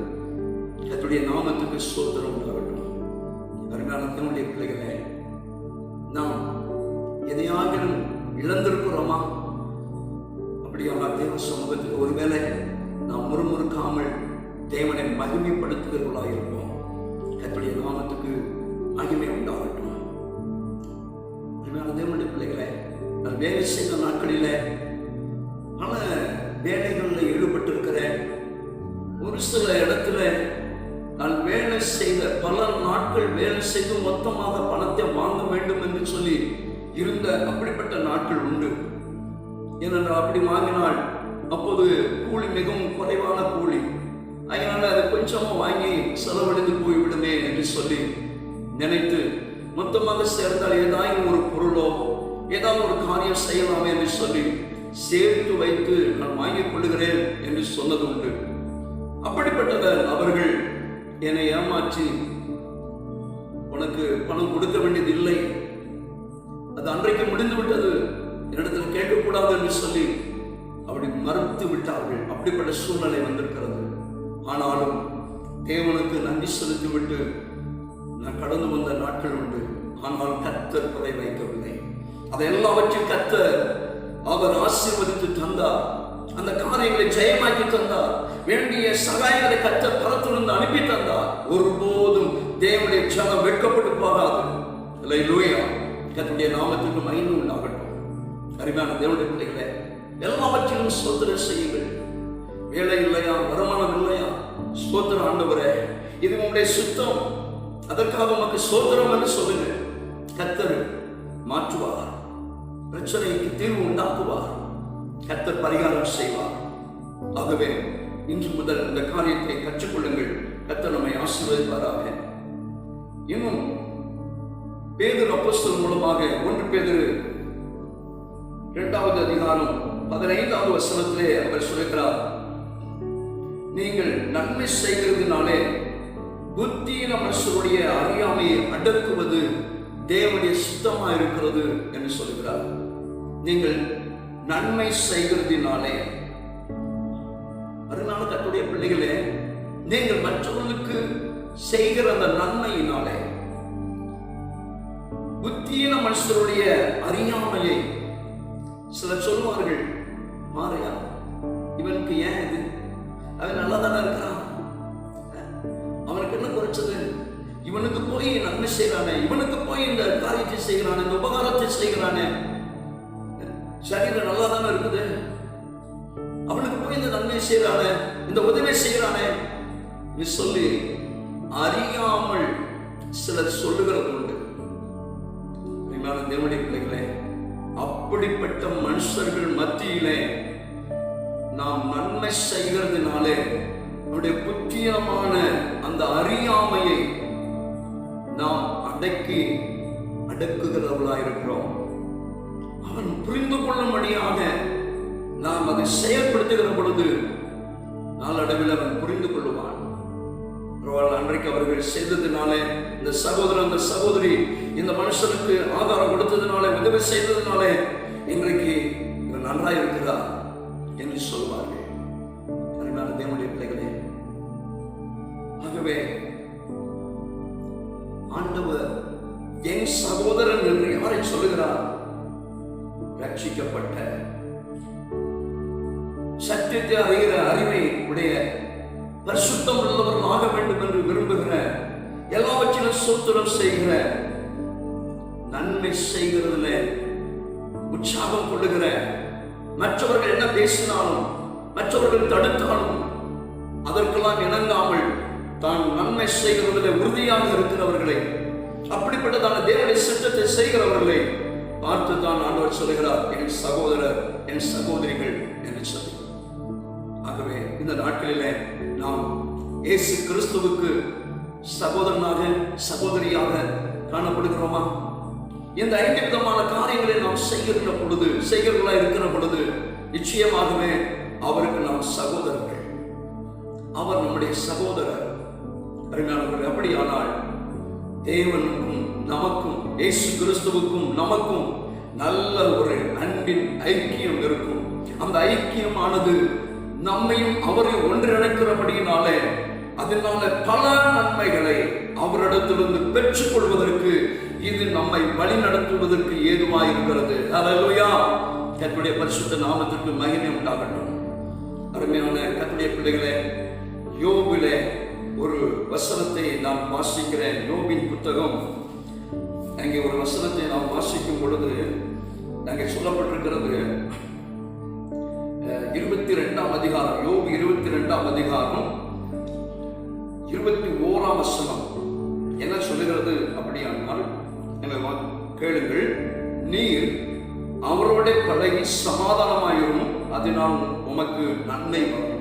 கர்த்தருடைய நாமத்துக்கு ஸ்தோத்திரம் உண்டாகட்டும். அருமையான தேவனுடைய பிள்ளைகளே, நாம் எதையாகிலும் இழந்திருக்கிறோமா? அப்படியானால் தேவ சமூகத்தில் ஒருவேளை நாம் முறுமுறுக்காமல் தேவனை மகிமைப்படுத்துகிறவர்களாக இருப்போம். கர்த்தருடைய நாமத்துக்கு மகிமை உண்டாகட்டும். தேவனுடைய பிள்ளைகளே, நான் வேலை செய்த நாட்களில பல வேலைகளில் ஈடுபட்டிருக்கிறேன். ஒரு சில இடத்துல நான் வேலை செய்த பல நாட்கள் வேலை செய்து மொத்தமாக பணத்தை வாங்க வேண்டும் என்று சொல்லி இருந்த அப்படிப்பட்ட நாட்கள் உண்டு. ஏனென்றால் அப்படி வாங்கினால் அப்போது கூலி மிகவும் குறைவான கூலி, அதனால அதை கொஞ்சமாக வாங்கி செலவழிந்து போய்விடுமே என்று சொல்லி நினைத்து மொத்தமாக சேர்ந்தால் ஏதாவது ஒரு பொருளோ ஏதாவது ஒரு காரியம் செய்யலாமே என்று சொல்லி சேர்த்து வைத்து நான் வாங்கிக் கொள்ளுகிறேன் என்று சொன்னது உண்டு. அப்படிப்பட்டவர் அவர்கள் என்னை ஏமாற்றி, உனக்கு பணம் கொடுக்க வேண்டியது இல்லை, அது அன்றைக்கு முடிந்து விட்டது, என்னிடத்தில் கேட்கக்கூடாது என்று சொல்லி அப்படி மறுத்து விட்டார்கள். அப்படிப்பட்ட சூழ்நிலை வந்திருக்கிறது. ஆனாலும் தேவனுக்கு நன்றி செலுத்திவிட்டு நான் கடந்து வந்த நாட்கள் உண்டு. ஆனால் கர்த்தர் குறை வைக்கவில்லை. அதை எல்லாவற்றையும் கர்த்தர் அவர் ஆசீர்வதித்து தந்தார். அந்த காரியங்களை ஜெயமாக்கி தந்தார். வேண்டிய சகாயங்களை கர்த்தர் பரத்திலிருந்து அனுப்பி தந்தார். ஒருபோதும் தேவனுடைய ஜனம் வெட்கப்பட்டு போகாது. அல்லேலூயா. கர்த்தருடைய நாமத்துக்கு மகிமை உண்டாகட்டும். அருமையான தேவனுடைய பிள்ளைகளே, எல்லாவற்றிலும் ஸ்தோத்திரம் செய்யுங்கள். வேலை இல்லையா, வருமானம் இல்லையா, ஸ்தோத்திரம் ஆண்டவரே, இது உங்களுடைய சுத்தம், அதற்காக உமக்கு ஸ்தோத்திரம் என்று சொல்லுங்க. கர்த்தர் மாற்றுவார், பிரச்சனைக்கு தீர்வு உண்டாக்குவார், கர்த்தர் பரிகாரம் செய்வார். ஆகவே இன்று முதல் இந்த காரியத்தை கற்றுக்கொள்ளுங்கள். கர்த்தர் நம்மை ஆசீர்வதிப்பாராக. இன்னும் பேதுரு அப்போஸ்தலன் மூலமாக 1 பேதுரு 2வது அதிகாரம் 15வது வசனத்திலே அவர் சொல்கிறார், நீங்கள் நன்மை செய்கிறதுனாலே புத்தியின மனுஷருடைய அறியாமையை அடக்குவது தேவனுடைய சித்தமா இருக்கிறது என்று சொல்கிறார். நீங்கள் நன்மை செய்கிறதினாலே, அதனால கர்த்தருடைய பிள்ளைகளே, நீங்கள் மற்றவர்களுக்கு செய்கிற அந்த நன்மையினாலே புத்தியின மனுஷருடைய அறியாமையை, சிலர் சொல்லுவார்கள், மாறியா இவனுக்கு ஏன் இது, அவன் நல்லா தானே இருக்கிறான், அவனுக்கு என்ன குறைச்சது, இவனுக்கு போய் நன்மை செய்யறானே, இவனுக்கு போய் இந்த காரியத்தை செய்கிறானே, இந்த உபகாரத்தை செய்கிறானே. சரீரம் நல்லா தானே இருக்குது, அவனுக்கு போய் இந்த நன்மை செய்யறானே, இந்த உதவி செய்யறானே நீ சொல்லி அறியாமல் சிலர் சொல்லுகிறது உண்டு. தேவனுடைய பிள்ளைகளே, அப்படிப்பட்ட மனுஷர்கள் மத்தியிலே நாம் நன்மை செய்கிறதுனாலே நம்முடைய புத்தியமான அந்த அறியாமையை நாம் அடக்குகிறவர்களாயிருக்கிறோம். அவன் புரிந்து கொள்ளும்படியாக நாம் அதை செயல்படுத்துகிற பொழுது நாளடைவில் அவன் புரிந்து கொள்ளுவான். அன்றைக்கு அவர்கள் செய்ததினாலே, இந்த சகோதரன் அந்த சகோதரி இந்த மனுஷனுக்கு ஆதாரம் கொடுத்ததினாலே, உதவி செய்ததினாலே இன்றைக்கு இவன் நன்றாய் இருக்கிறார் என்று சொல்வார்கள். தேவனுடைய பிள்ளைகளே, ஆகவே ஆண்டவர் என் சகோதரன் என்று யாரை சொல்லுகிறார்? ரட்சிக்கப்பட்ட, சத்தியத்தை அறிகிற அறிவை உடைய, பரிசுத்தம் உள்ளவர்கள் ஆக வேண்டும் என்று விரும்புகிற, எல்லாவற்றிலும் ஸ்தோத்திரம் செய்கிற, நன்மை செய்கிறதுல உற்சாகம் கொள்ளுகிற, மற்றவர்கள் என்ன பேசினாலும் மற்றவர்கள் தடுத்தாலும் அதற்கெல்லாம் இணங்காமல் தான் நன்மை செய்கிறதில் உறுதியாக இருக்கிறவர்களை, அப்படிப்பட்டதான தேவனுடைய சித்தத்தை செய்கிறவர்களை பார்த்து தான் ஆண்டவர் சொல்லுகிறார், என் சகோதரர் என் சகோதரிகள் என்று சொல்லி. ஆகவே இந்த நாட்களிலே நாம் இயேசு கிறிஸ்துவுக்கு சகோதரனாக சகோதரியாக காணப்படுகிறோமா? இந்த 5 விதமான காரியங்களை நாம் செய்கிறவர்களா இருக்கிற பொழுது நிச்சயமாகவே அவருக்கு நாம் சகோதரர்கள், அவர் நம்முடைய சகோதரர். அருமையானவர்களே, அப்படியானால் தேவனுக்கும் நமக்கும், இயேசு கிறிஸ்துவுக்கும் நமக்கும் நல்ல ஒரு அன்பின் ஐக்கியம் இருக்கும். அந்த ஐக்கியமானது நம்மையும் அவரையும் ஒன்றிணைக்கிறபடியினாலே அதனால பல நன்மைகளை அவரிடத்திலிருந்து பெற்றுக் கொள்வதற்கு இது நம்மை வழி நடத்துவதற்கு ஏதுவாயிருக்கிறது. அல்லேலூயா! கர்த்தருடைய பரிசுத்த நாமத்திற்கு மகிமை உண்டாகட்டும். அருமையான கர்த்தருடைய பிள்ளைகளே, யோபிலே ஒரு வசனத்தை நான் வாசிக்கிறேன். யோபின் புத்தகம், அங்கே ஒரு வசனத்தை நாம் வாசிக்கும் பொழுது அங்கே சொல்லப்பட்டிருக்கிறது, 22ஆம் அதிகாரம், யோபு 22ஆம் அதிகாரம் 21ஆம் வசனம் என்ன சொல்லுகிறது? அப்படியானால் கேளுங்கள், நீர் அவரோட பழகி சமாதானமாயிரும், அதனால் உமக்கு நன்மை வரும்.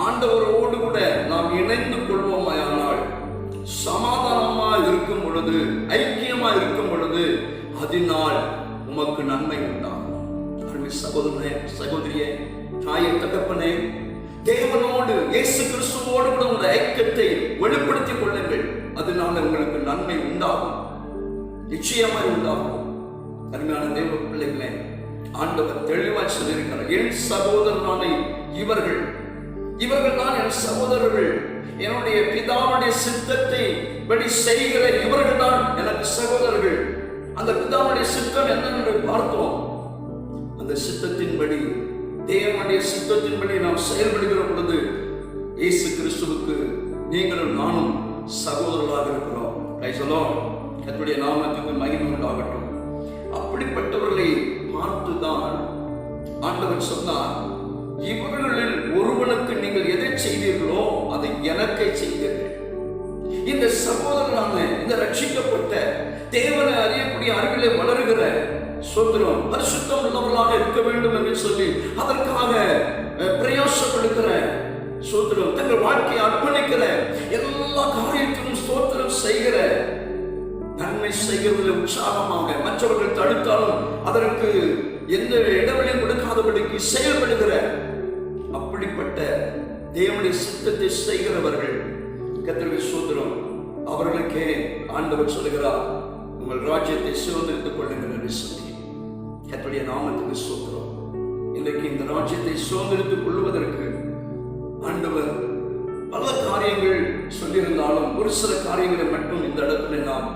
ஆண்டவரோடு கூட நாம் இணைந்து கொள்வோமானால், சமாதானமா இருக்கும் பொழுது, ஐக்கியமா இருக்கும் பொழுது, அதனால் உமக்கு நன்மை உண்டாகும். சகோதரனே, சகோதரியே, தாயை, தகப்பனே, தேவனோடு இயேசு கிறிஸ்துவோடு கூட உங்கள் ஐக்கியத்தை வெளிப்படுத்திக் கொள்ளுங்கள். அதனால உங்களுக்கு நன்மை உண்டாகும், நிச்சயமாய் உண்டாகும். அருமையான தேவ பிள்ளைகளே, ஆண்டவர் தெளிவாய் சொல்லியிருக்கிறார், என் சகோதரனான இவர்கள் தான் என் சகோதரர்கள், என்னுடைய பிதாவுடைய சித்தத்தை படி செய்கிற இவர்கள் தான் எனக்கு சகோதரர்கள். அந்த பிதாவுடைய சித்தம் என்னவென்று பார்த்தோம். அந்த சித்தத்தின்படி, தேவனுடைய சித்தத்தின்படி நாம் செயல்படுகிற பொழுது இயேசு கிறிஸ்துவுக்கு நீங்களும் நானும் சகோதரர்களாக இருக்கிறோம். கர்த்தருடைய நாமத்துக்கு மகிமை உண்டாகட்டும். அப்படிப்பட்டவர்களை பார்த்துதான் ஆண்டவர் சொன்னார், இவர்களில் ஒருவனுக்கு நீங்கள் எதை செய்தீர்களோ அதை எனக்கே செய்தீர்கள். இந்த சகோதரனான, இந்த ரட்சிக்கப்பட்ட, தேவனை அறியக்கூடிய அறிவிலே வளருகிற சோதரம் பரிசுத்தம் உள்ளவர்களாக இருக்க வேண்டும் என்று சொல்லி அதற்காக பிரயாசப்படுகிற சோதரம், தங்கள் வாழ்க்கையை அர்ப்பணிக்கிற, எல்லா காரியத்திலும் ஸ்தோத்திரம் செய்கிற, நன்மை செய்கிறதில் உற்சாகமாக, மற்றவர்கள் தடுத்தாலும் அதற்கு எந்த இடைவெளியும் கொடுக்காதபடிக்கு செயல்படுகிற, அப்படிப்பட்ட தேவனுடைய சித்தத்தை செய்கிறவர்கள் கர்த்தருக்கு ஸ்தோத்திரம், அவர்களுக்கே ஆண்டவர் சொல்லுகிறார், உங்கள் ராஜ்யத்தை சுதந்திரித்துக் கொள்ளுங்கள் என்று சொல்லி. கர்த்தருடைய நாமத்துக்கு ஸ்தோத்திரம். இன்றைக்கு இந்த ராஜ்யத்தை சுதந்திரித்துக் கொள்வதற்கு ஆண்டவர் பல காரியங்கள் சொல்லியிருந்தாலும் ஒரு சில காரியங்களை மட்டும் இந்த இடத்துல நாம்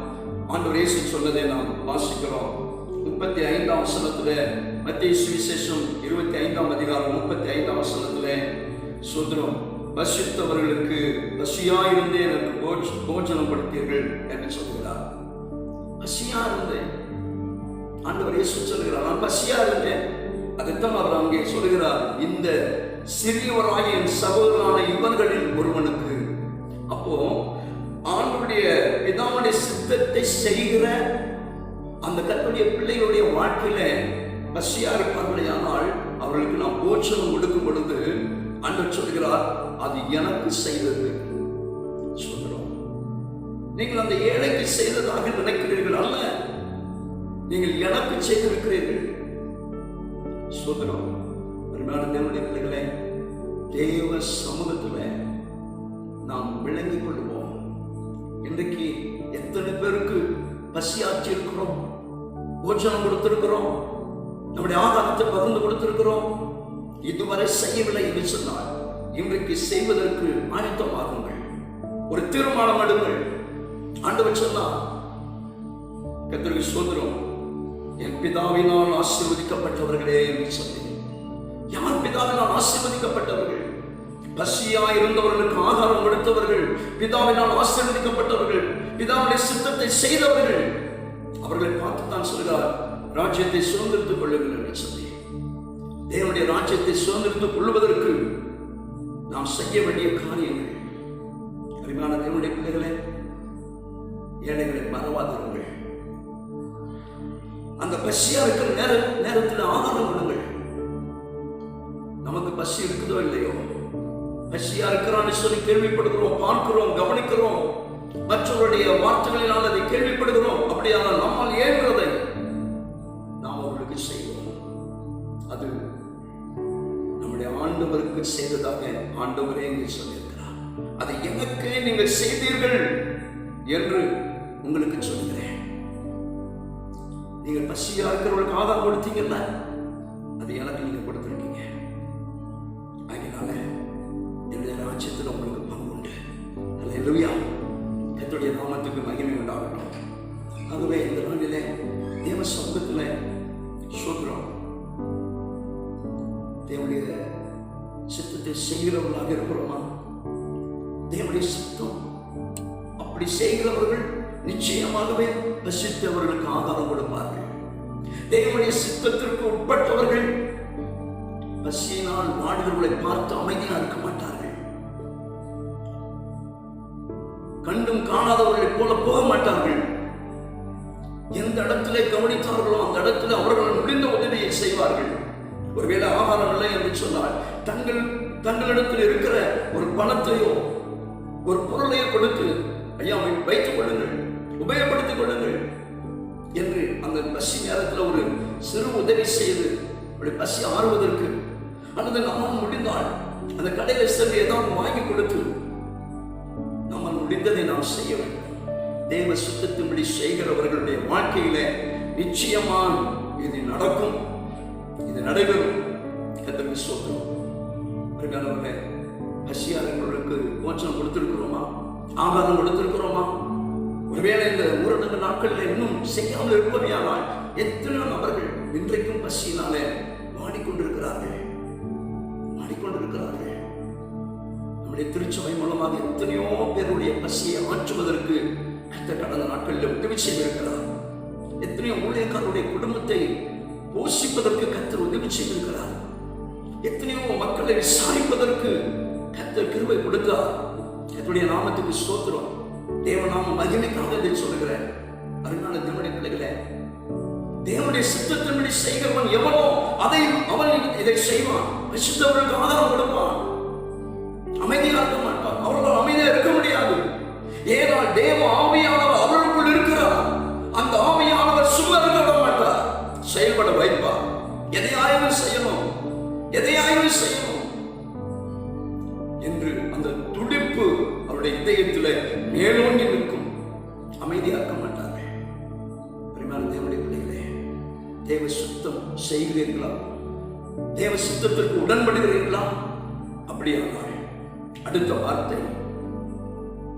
ஆண்டவர் இயேசு சொன்னதை நாம் வாசிக்கிறோம். 35ஆம் வசனத்திலே, மத்தேயு சுவிசேஷம் 25ஆம் அதிகாரம் 35ஆம் வசனத்திலே, சோதரம் பசித்தவர்களுக்கு பசியாயிருந்தே எனக்கு போஜனம் படுத்தீர்கள் என்று சொல்கிறார். பசியா இருந்தேன், ஆண்டவர் இயேசு சொல்கிறார், நான் பசியா இருந்தேன். அதைத்தான் அவர் அங்கே சொல்கிறார், இந்த சிறியவராகிய என் சகோதரனான இவர்களில் ஒருவனுக்கு. அப்போ ஆண்டவருடைய பிதாவுடைய சித்தத்தை செய்கிற அந்த கர்த்தருடைய பிள்ளைகளுடைய வாழ்க்கையில பசியா இருப்பார்களே, ஆனால் அவர்களுக்கு நாம் போஷணம் கொடுக்கும் பொழுது ஆண்டவர் சொல்கிறார், அது எனக்கு செய்தது சொல்கிறோம். நீங்கள் அந்த ஏழைக்கு செய்ததாக நினைக்கிறீர்கள் அல்ல, நீங்கள் எனக்கு செய்திருக்கிறீர்கள் சொல்கிறோம். அருமையான தேவனுடைய பிள்ளைகளே, தேவ சமூகத்தில் நாம் விளங்கிக் கொள்வோம். இன்றைக்கு எத்தனை பேருக்கு பசியாற்றி இருக்கிறோம், போஜனம் கொடுத்திருக்கிறோம், நம்முடைய ஆகாரத்தை பகிர்ந்து கொடுத்திருக்கிறோம். இதுவரை செய்யவில்லை என்று சொன்னால் இன்றைக்கு செய்வதற்கு ஆயத்தமாகுங்கள். ஒரு தீர்மானம் எடுங்கள். ஆண்டவர் சொன்னார், கர்த்தருக்கு ஸ்தோத்திரம், என் பிதாவினால் ஆசீர்வதிக்கப்பட்டவர்களே என்று சொன்னேன். யார் பிதாவினால் ஆசீர்வதிக்கப்பட்டவர்கள்? பசியா இருந்தவர்களுக்கு ஆகாரம் கொடுத்தவர்கள், பிதாவினால் ஆசீர்வதிக்கப்பட்டவர்கள், பிதாவுடைய சித்தத்தை செய்தவர்கள். அவர்களை பார்த்துத்தான் சொல்கிறார், ராஜ்யத்தை சுதந்திரித்துக் கொள்ளுங்கள் என்று சொன்னேன். தேவனுடைய ராஜ்யத்தை சுதந்திரித்துக் கொள்வதற்கு நாம் செய்ய வேண்டிய காரியங்கள். அருமையான தேவனுடைய பிள்ளைகளே, ஏழைகளை மறவாதவர்கள். அந்த பசியா இருக்கிற நேரத்தில் ஆகாரம் கொடுங்கள். நமக்கு பசி இருக்குதோ இல்லையோ, பசியா இருக்கிறான்னு சொல்லி கேள்விப்படுகிறோம், பார்க்கிறோம், கவனிக்கிறோம், மற்றவருடைய வார்த்தைகளினால் அதை கேள்விப்படுகிறோம். அப்படியானால் நம்மால் ஏன்றதை நாம் அவர்களுக்கு செய்வோம். அது நம்முடைய ஆண்டவருக்கு செய்ததாக ஆண்டவரே என்று சொல்லியிருக்கிறார். அதை எனக்கு நீங்கள் செய்தீர்கள் என்று உங்களுக்கு சொல்கிறேன். நீங்கள் பசியா இருக்கிறவர்களுக்கு ஆதாரம் கொடுத்தீங்கல்ல, அது எனக்கு நீங்க கொடுத்திருக்கீங்க. அதனால என்னுடைய ராஜ்யத்தில் உங்களுக்கு பங்கு உண்டு. அல்லேலூயா, கர்த்தருடைய நாமத்துக்கு மகிமை உண்டாகட்டும். ஆகவே இந்த நாளிலே தேவ சமூகத்தில் சொல்கிறோம், தேவனுடைய சித்தத்தை செய்கிறவர்களாக இருக்கிறோமா? தேவனுடைய சித்தம் அப்படி செய்கிறவர்கள் நிச்சயமாகவே பசித்தவர்களுக்கு ஆகாரம் கொடுப்பார்கள். தேவனுடைய சித்தத்திற்கு உட்பட்டவர்கள் பசியினால் வாடுகிறவர்களை பார்த்து அமைதியாக இருக்க மாட்டார்கள். கண்டும் காணாதவர்களைப் போல போக மாட்டார்கள். எந்த இடத்திலே கவனித்தார்களோ அந்த இடத்துல அவர்கள் முடிந்த உதவியை செய்வார்கள். ஒருவேளை ஆகாரம் இல்லை என்று சொன்னால் தங்களிடத்தில் இருக்கிற ஒரு பணத்தையோ ஒரு பொருளையோ கொடுத்து, ஐயா வைத்துக் கொள்ளுங்கள், உபயோகப்படுத்திக் கொள்ளுங்கள் என்று அந்த பசி நேரத்தில் ஒரு சிறு உதவி செய்து அப்படி பசி ஆறுவதற்கு, அல்லது நம்மால் முடிந்தால் அந்த கடையில் சென்று ஏதாவது வாங்கி கொடுத்து நம்மால் முடிந்ததை நாம் செய்ய வேண்டும். தேவ சுத்தத்தின்படி செய்கிறவர்களுடைய வாழ்க்கையில நிச்சயமா இது நடக்கும், இது நடைபெறும். கர்த்தருக்கு ஸ்தோத்திரம். பிரியமானவர்களே, பசியாளர்களுக்கு போஜனம் கொடுத்திருக்கிறோமா? ஆகாரம் கொடுத்திருக்கிறோமா? ஒருவேளை இந்த ஊரடங்கு நாட்களில் இன்னும் செய்யாமல் இருப்பதையானால் எத்தனையோ நபர்கள் இன்றைக்கும் பசியினாலே வாடிக்கொண்டிருக்கிறார்கள். நம்முடைய திருச்சபை மூலமாக எத்தனையோ பேருடைய பசியை ஆற்றுவதற்கு கர்த்தர் கடந்த நாட்களில் உதவி செய்திருக்கிறார். எத்தனையோ ஊழியக்காரருடைய குடும்பத்தை போஷிப்பதற்கு கர்த்தர் உதவி செய்திருக்கிறார். எத்தனையோ மக்களை விசாரிப்பதற்கு கர்த்தர் கிருபை கொடுத்தார். கர்த்தருடைய நாமத்துக்கு ஸ்தோத்திரம். தேவநாம மகிமைக்காக இதை சொல்லுகிறேன். அருமையான தேவனுடைய பிள்ளைகளே, தேவனுடைய சித்தத்தின்படி செய்கிறவன் எவனோ அவன் இதை செய்வான். பசித்தவர்களுக்கு ஆதாரம் கொடுப்பான். அமைதியாக இருக்க மாட்டான். அவர்கள் அமைதியாக இருக்க முடியாது. ஏனால் தேவ ஆவியானவர் அவர்களுக்குள் இருக்கிறார். அந்த ஆவியானவர் சும்மா இருக்க விட மாட்டார், செயல்பட வைப்பார். எதையாவது செய்யணும் என்று அந்த துடிப்பு அவருடைய இதயத்தில் மேலோங்கி நிற்கும். அமைதியாக்க மாட்டார்கள். பிரியமான தேவனுடைய பிள்ளைகளே, தேவ சுத்தம் செய்கிறீர்களா? தேவ சுத்தத்திற்கு உடன்படுகிறீர்களா? அப்படியானால் அடுத்த வார்த்தை,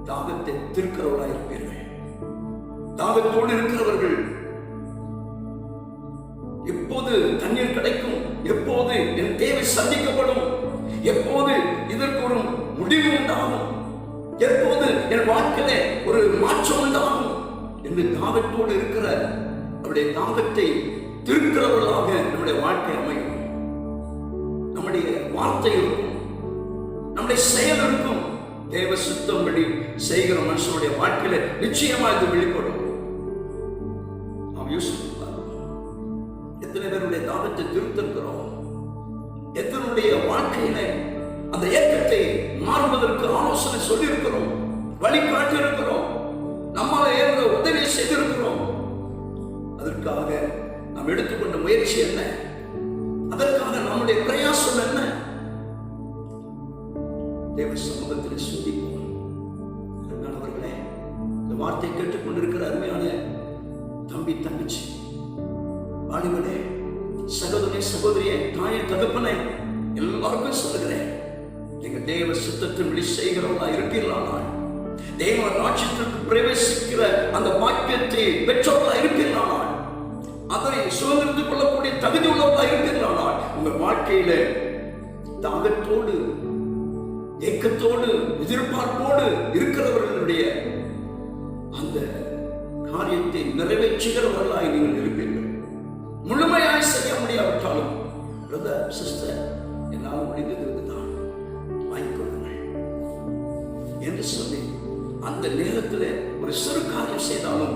தாகத்தை தீர்க்கிறவர்களாக இருப்பீர்கள். தாகத்தோடு இருக்கிறவர்கள் எப்போது தண்ணீர் கிடைக்கும், எப்போது என் தேவை சந்திக்கப்படும், எப்போது இதற்கு ஒரு முடிவு உண்டாகும், எப்போது என் வாழ்க்கையிலே ஒரு மாற்றம் உண்டாகும் என்று தாகத்தோடு இருக்கிற நம்முடைய தாகத்தை திருக்கிறவர்களாக நம்முடைய வாழ்க்கை அமையும். நம்முடைய வார்த்தை இருக்கும், நம்முடைய செயல் இருக்கும். தேவ சித்தம்படி செய்கிற மனுஷனுடைய வாழ்க்கையில நிச்சயமா இது வெளிப்படும். நாம் யோசிக்கலாம், எத்தனை பேருடைய தாகத்தை திருத்திருக்கிறோம், எத்தனுடைய வாழ்க்கையில அந்த ஏக்கத்தை மாறுவதற்கு ஆலோசனை சொல்லியிருக்கிறோம், வழிகாட்டி இருக்கிறோம், நம்மால ஏற உதவி செய்திருக்கிறோம். அதற்காக நாம் எடுத்துக்கொண்ட முயற்சி என்ன? அதற்காக நம்முடைய பிரயாசம் என்ன? தேவ சமூகத்தில் சிந்திப்போம். அருமையானவர்களே, இந்த வார்த்தை கேட்டுக்கொண்டிருக்கிற அருமையான தம்பி, தங்கச்சி, வாலிபனே, சகோதரனே, சகோதரியே, தாயே, தகப்பனே, எல்லாருக்கும் சொல்லுகிறேன், நீங்க தேவ சித்தத்தின் வழி செய்கிறவர்களா இருக்கீர்களா? தேவ ராஜ்யத்திற்கு பிரவேசிக்கிற அந்த பாக்கியத்தை பெற்றவர்களா இருக்கீர்களா? அதை சுதந்திரத்துக் கொள்ளக்கூடிய தகுதி உள்ளவர்களா இருக்கீர்களா? உங்கள் வாழ்க்கையில தாகத்தோடு, ஏக்கத்தோடு, எதிர்பார்ப்போடு இருக்கிறவர்களுடைய அந்த காரியத்தை நிறைவேற்றுகிறவர்களாய் நீங்கள் இருப்பீர்கள். முழுமையாய் செய்ய முடியாவிட்டாலும் பிரதர், சிஸ்டர், என்னால் முடிந்தது தான், வாங்கிக்கொள்ளுங்கள் என்று சொல்லி அந்த நேரத்தில் ஒரு சிறு காரியம் செய்தாலும்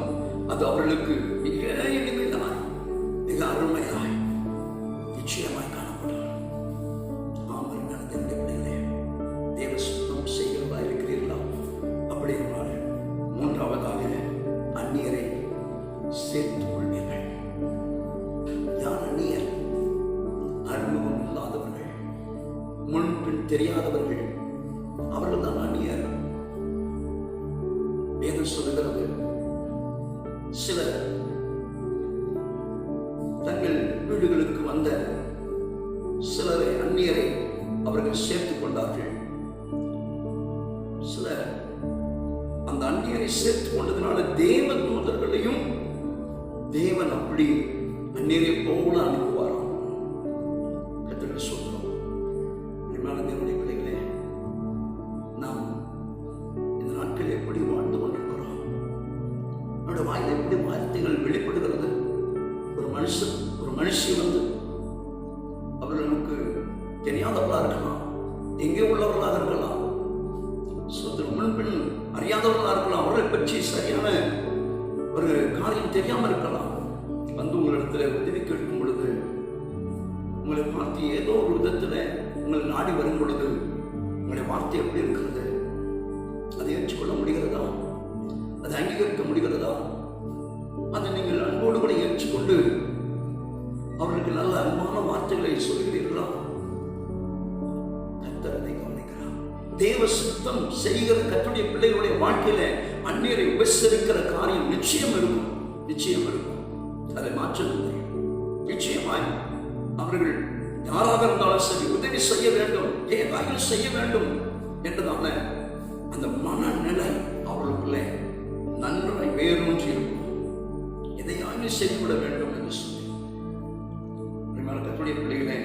அது அவர்களுக்கு மிக எளிமையாய், மிக அருமையாய், நிச்சயமாய் காணப்படும். தேவ சுத்தம் செய்கிறதா இருக்கிறீர்களா? அப்படி என்றால் மூன்றாவதாக அந்நியரை சேர்த்துக் கொள்வீர்கள். யார் அந்நியர்? அறிமுகம் இல்லாதவர்கள், முன்பின் தெரியாதவர்கள், அவர்கள் தான் அந்நியர். வேதம் சொல்லுகிறது, சிலர் தங்கள் வீடுகளுக்கு வந்த சிலரை, அந்நியரை அவர்கள் சேர்த்துக் கொண்டார்கள். சிலர் அந்த அந்நியரை சேர்த்துக் கொண்டதுனால தேவ தூதர்களையும் தேவன் அப்படி அந்நியரை போல அனுப்புவாராம். கர்த்தருக்கு ஸ்தோத்திரம். தேவனுடைய பிள்ளைகளே, நாம் இந்த நாட்களில் எப்படி வாழ்ந்து கொண்டிருக்கிறோம்? நம்முடைய வாயில் எப்படி வார்த்தைகள் வெளிப்படுகிறது? ஒரு மனுஷன், ஒரு மனுஷி வந்து அவர்களுக்கு தெரியாதவர்களாக இருக்கலாம், எங்கே உள்ளவர்களாக இருக்கலாம், முன்பின் அறியாதவர்களாக இருக்கலாம், அவர்களை பற்றி சரியான ஒரு காரியம் தெரியாமல் இருக்கலாம். வந்து உங்களிடத்தில் உதவி கேட்கும் பொழுது, உங்களை பார்த்து ஏதோ ஒரு விதத்தில் உங்களை நாடி வரும் பொழுது, உங்களுடைய வார்த்தை எப்படி இருக்கிறது? அதை ஏற்றுக்கொள்ள முடிகிறதா? அதை அங்கீகரிக்க முடிகிறதா? அதை நீங்கள் அன்போடு கூட ஏற்றுக்கொண்டு அவர்களுக்கு நல்ல அன்பான வார்த்தைகளை சொல்கிறீர்களா? கர்த்தரை கவனிக்கிறார். தேவ சித்தம் செய்கிற கர்த்தருடைய பிள்ளைகளுடைய வாழ்க்கையில அந்நியரை உபசரிக்கிற காரியம் நிச்சயம் இருக்கும், நிச்சயம் இருக்கும். அதை மாற்றவில்லை. நிச்சயமாய் அவர்கள் யாராக இருந்தாலும் சரி உதவி செய்ய வேண்டும், ஏதாவது செய்ய வேண்டும் என்றதான அந்த மனநிலை அவர்களுக்குள்ளே நன்றாய் வேரூன்றி இருக்கும். எதையாவது செய்துவிட வேண்டும் என்று சொல்லி கர்த்தருடைய பிள்ளைகளே,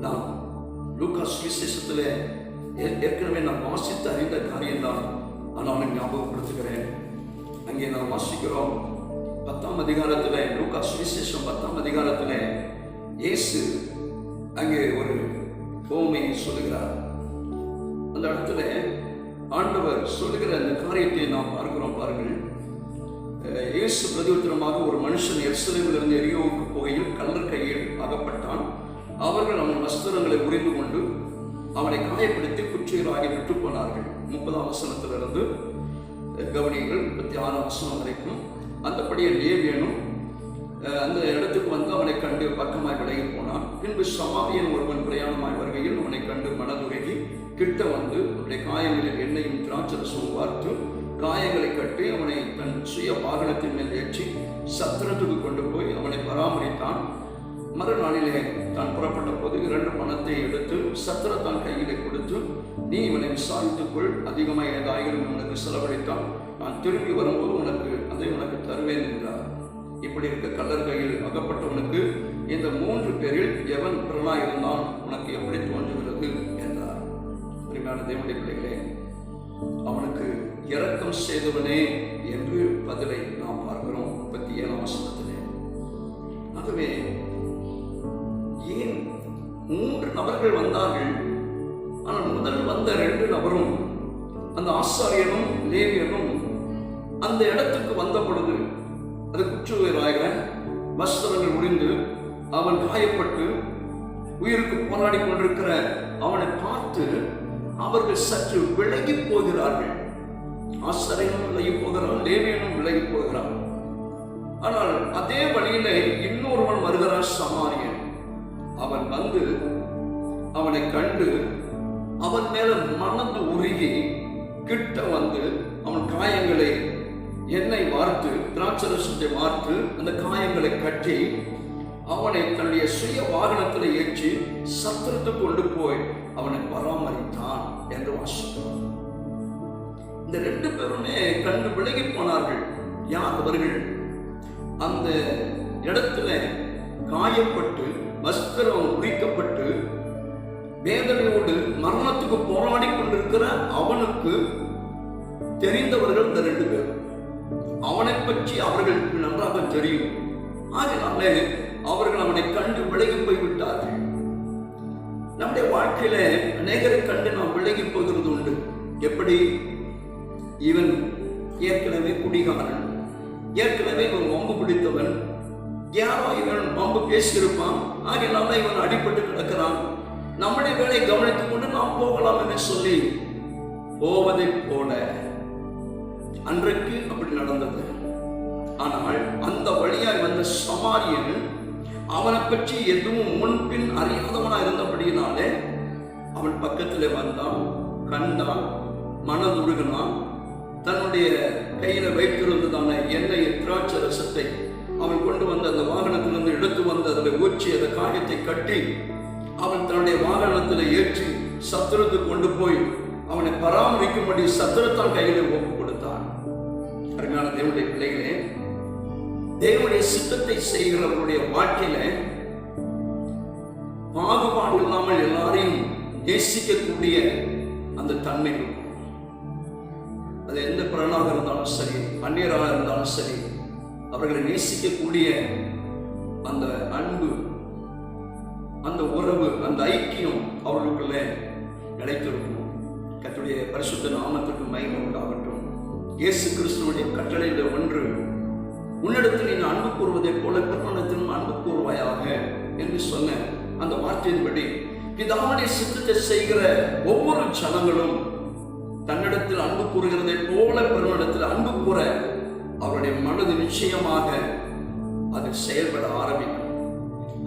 நாம் லூக்கா சுவிசேஷத்தில் ஏற்கனவே நான் வாசித்து அறிந்த காரியம்தான், ஆனாலும் ஞாபகப்படுத்துகிறேன். அங்கே நாம் வாசிக்கிறோம் 10ஆம் அதிகாரத்தில், லூக்கா சுவிசேஷம் 10ஆம் அதிகாரத்தில் இயேசு அங்கே ஒரு உவமையை சொல்லுகிறார். அந்த இடத்துல ஆண்டவர் சொல்லுகிற அந்த காரியத்தை நாம் பார்க்கிறோம். பாருங்கள், இயேசு பிரதியுத்தரமாக, ஒரு மனுஷன் எருசலேமிலிருந்து எரியோவுக்கு போகையில் கள்ளர் கையில் அகப்பட்டான். அவர்கள் அவன் வஸ்திரங்களை உரிந்து கொண்டு அவனை காயப்படுத்தி குற்றியராகி விட்டு போனார்கள். 30ஆம் வசனத்திலிருந்து கவனியங்கள் 36ஆம் வசனம் வரைக்கும். அந்தபடியே லேவியனும் அந்த இடத்துக்கு வந்து அவனை கண்டு பக்கமாய் விலகி போனான். பின்பு சமாரியன் ஒருவன் பிரயாணமாய் வருகையில் அவனை கண்டு மனதுருகி கிட்ட வந்து அவனுடைய காயங்களில் எண்ணெயும் திராட்சரசமும் வார்த்து காயங்களை கட்டி அவனை தன் சுய வாகனத்தின் மேல் ஏற்றி சத்திரத்துக்கு கொண்டு போய் அவனை பராமரித்தான். மறுநாளிலே தான் புறப்பட்ட போது 2 பணத்தை எடுத்து சத்திரத்தான் கையிலே கொடுத்து, நீ இவனை விசாரித்துக்கொள், அதிகமாக ஏதாயிரம் உனக்கு செலவழித்தான், நான் திரும்பி வரும்போது அதை உனக்கு தருவேன் என்றார். இப்படி இருக்க கள்ளர் கையில் அகப்பட்டவனுக்கு இந்த 3 பேரில் எவன் பிறனாய் இருந்தால் உனக்கு எப்படி தோன்றுகிறது என்றார். பிரியமான தேவனுடைய பிள்ளைகளே, அவனுக்கு இரக்கம் செய்தவனே என்று பதிலை நாம் பார்க்கிறோம் 37ஆம் வசனத்திலே. ஆகவே ஏன் 3 நபர்கள் வந்தார்கள்? ஆனால் முதல் வந்த 2 நபரும், அந்த ஆசாரியனும் லேவியனும், அந்த இடத்துக்கு வந்த பொழுது அது குற்றுயிராக வஸ்திரங்கள் உரிந்து அவன் காயப்பட்டு உயிருக்கு போராடி கொண்டிருக்கிற அவனை பார்த்து அவர்கள் சற்று விலகி போகிறார்கள். ஆசாரியனும் விலகி போகிறான், லேவியனும் விலகி போகிறான். ஆனால் அதே வழியில இன்னொருவன் வருகிறான், சமாரியன். அவன் வந்து அவனை கண்டு அவன் மேல மனது உருகி கிட்ட வந்து அவன் காயங்களை எண்ணெய் வார்த்து, திராட்சரசத்தை வார்த்து அந்த காயங்களை கட்டி அவனை தன்னுடைய சுய வாகனத்தில் ஏற்றி சத்திரத்துக்கு கொண்டு போய் அவனை பராமரித்தான் என்று வாசிக்கிறோம். இந்த 2 பேருமே கண்டு விலகி போனார்கள். யார் அவர்கள்? அந்த இடத்துல காயப்பட்டு வஸ்திரம் உரிக்கப்பட்டு வேதனையோடு மரணத்துக்கு போராடி கொண்டிருக்கிற அவனுக்கு தெரிந்தவர்கள் இந்த 2 பேர். அவனை பற்றி அவர்களுக்கு நன்றாக தெரியும். ஆகினாலே அவர்கள் அவனை கண்டு விலகி போய்விட்டார்கள். நம்முடைய வாழ்க்கையில அநேகரை கண்டு நாம் விலகி போகிறது உண்டு. எப்படி? இவன் ஏற்கனவே குடிகாரன், ஏற்கனவே இவன் வம்பு பிடித்தவன், யாரோ இவன் வம்பு பேசியிருப்பான், ஆகினால இவன் அடிபட்டு கிடக்கிறான், நம்முடைய வேலை கவனித்துக் கொண்டு நாம் போகலாம் என்று சொல்லி போவதை போல அன்றைக்கு அப்படி நடந்தது. ஆனால் அந்த வழியாய் வந்த சமாரியன் அவனை பற்றி எதுவும் முன்பின் அறியாதவனா இருந்தபடியினாலே அவன் பக்கத்திலே வந்தான், கண்டான், மனதுருகினான். தன்னுடைய கையில வைத்திருந்ததான எண்ணெய் திராட்சை ரசத்தை அவன் கொண்டு வந்து அந்த வாகனத்திலிருந்து எடுத்து வந்து அதில் ஊற்றி அந்த காயத்தை கட்டி அவன் தன்னுடைய வாகனத்தில் ஏற்றி சத்திரத்துக்கு கொண்டு போய் அவனை பராமரிக்கும்படி சத்திரத்தான் கையில ஒப்பு கொடுத்தான். அருமையான தேவனுடைய பிள்ளைகளே, தேவனுடைய சித்தத்தை செய்கிறவருடைய வாழ்க்கையில பாகுபாடு இல்லாமல் எல்லாரையும் நேசிக்கக்கூடிய அந்த தன்மை இருக்கும். அது எந்த பிறனாக இருந்தாலும் சரி, அந்நியராக இருந்தாலும் சரி, அவர்களை நேசிக்கக்கூடிய அந்த அன்பு, அந்த உறவு, அந்த ஐக்கியம் அவர்களுக்குள்ள நிலைத்திருக்கும். கர்த்தருடைய பரிசுத்த நாமத்துக்கு மகிமை உண்டாகட்டும். இயேசு கிறிஸ்துவுடைய கட்டளையில் ஒன்று, உன்னிடத்தில் நீ அன்பு கூறுவதை போல பிறனிடத்திலும் அன்பு கூறுவாயாக என்று சொன்ன அந்த வார்த்தையின்படி பிதாவுடைய சித்தத்தை செய்கிற ஒவ்வொரு ஜனங்களும் தன்னிடத்தில் அன்பு கூறுகிறதை போல பிறனிடத்தில் அன்பு கூற அவருடைய மனது நிச்சயமாக அது செயல்பட ஆரம்பிக்கும்.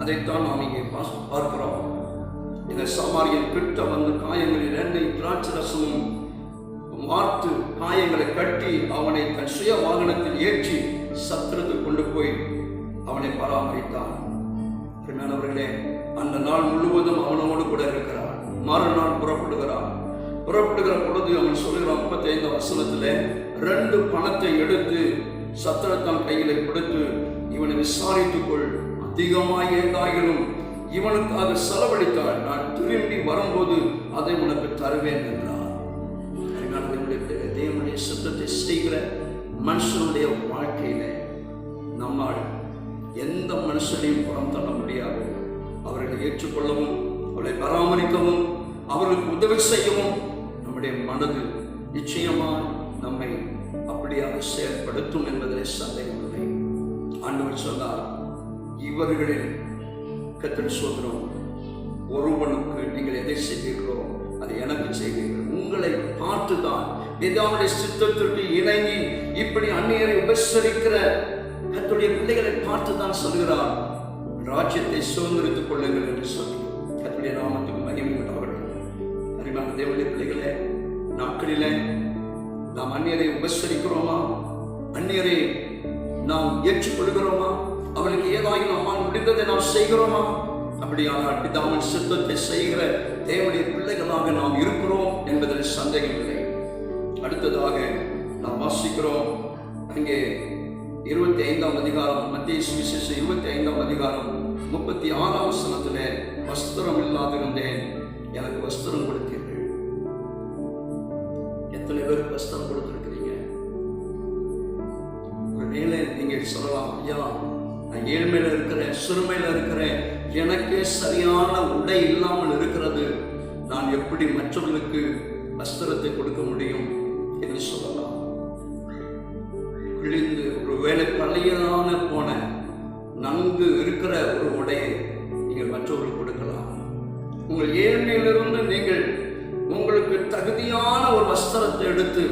அதைத்தான் நாம் இங்கே பார்க்கிறோம். இந்த சமாரியன் கிட்ட வந்து காயங்களில் எண்ணெய் திராட்சை ரசமும் வார்த்து காயங்களை கட்டி அவனை தன் சுய வாகனத்தில் ஏற்றி சத்திரத்துக்கு கொண்டு போய் அவனை பராமரித்தான். பின்னானவர்களே, அந்த நாள் முழுவதும் அவனோடு கூட இருக்கிறான். மறுநாள் புறப்படுகிற பொழுது அவன் சொல்லுகிறான் 35 வசனத்திலே, 2 பணத்தை எடுத்து சத்திரத்தான் கையில கொடுத்து இவனை விசாரித்துக்கொள், அதிகமாய் ஏதாயிலும் இவனுக்காக செலவழித்தால் நான் திரும்பி வரும்போது அதை உனக்கு தருவேன் என்றார். தேவனுடைய சித்தத்தை செய்கிற மனுஷனுடைய வாழ்க்கையில நம்மால் எந்த மனுஷனையும் புறம் தள்ள முடியாது. அவர்களை ஏற்றுக்கொள்ளவும், அவர்களை பராமரிக்கவும், அவர்களுக்கு உதவி செய்யவும் நம்முடைய மனது நிச்சயமாக நம்மை அப்படியாக செயல்படுத்தும் என்பதில் சந்தேகமில்லை. ஆண்டவர் சொன்னார், இவர்களில் கர்த்தர் சோதரம் ஒருவனுக்கு நீங்கள் எதை செய்வீர்களோ அதை எனக்கு செய்வீர்கள். உங்களை பார்த்துதான் பிதாவுடைய சித்தத்திற்கு இணங்கி இப்படி அந்நியரை உபசரிக்கிற கர்த்தருடைய பிள்ளைகளை பார்த்துதான் சொல்கிறார், ராஜ்யத்தை சுதந்திரித்துக் கொள்ளுங்கள் என்று சொல்லி. கர்த்தருடைய நாமத்துக்கு மகிமை உண்டாகட்டும். அருமையான தேவனுடைய பிள்ளைகளே, நாட்களிலே நாம் அந்நியரை உபசரிக்கிறோமா? அந்நியரை நாம் ஏற்றுக்கொள்கிறோமா? அவர்களுக்கு ஏதாயும் நம்மால் முடிந்ததை நாம் செய்கிறோமா? அப்படியானால் பிதாவின் சித்தத்தை செய்கிற தேவனுடைய பிள்ளைகளாக நாம் இருக்கிறோம் என்பதில் சந்தேகமில்லை. அடுத்ததாக நாம் வாசிக்கிறோம், அங்கே 25ஆம் அதிகாரம், மத்தேயு சுவிசேஷம் 25ஆம் அதிகாரம் 36ஆம் வசனத்திலே, வஸ்திரம் இல்லாதிருந்தேன், எனக்கு வஸ்திரம் கொடுத்தீர்கள். எத்தனை பேருக்கு வஸ்திரம் கொடுத்திருக்கிறீங்க? ஒருவேளை நீங்கள் சொல்லலாம், ஐயா நான் ஏழ்மையில இருக்கிறேன், சிறு எனக்கே சரியான உடை இல்லாமல் இருக்கிறது, நான் எப்படி மற்றவர்களுக்கு வஸ்திரத்தை கொடுக்க முடியும் என்று சொல்லலாம். கிழிந்து ஒருவேளை பழையதான போன நன்கு இருக்கிற ஒரு உடையை நீங்கள் மற்றவர்களுக்கு கொடுக்கலாம். உங்கள் ஏழ்மையிலிருந்து நீங்கள் உங்களுக்கு தகுதியான ஒரு வஸ்திரத்தை எடுத்து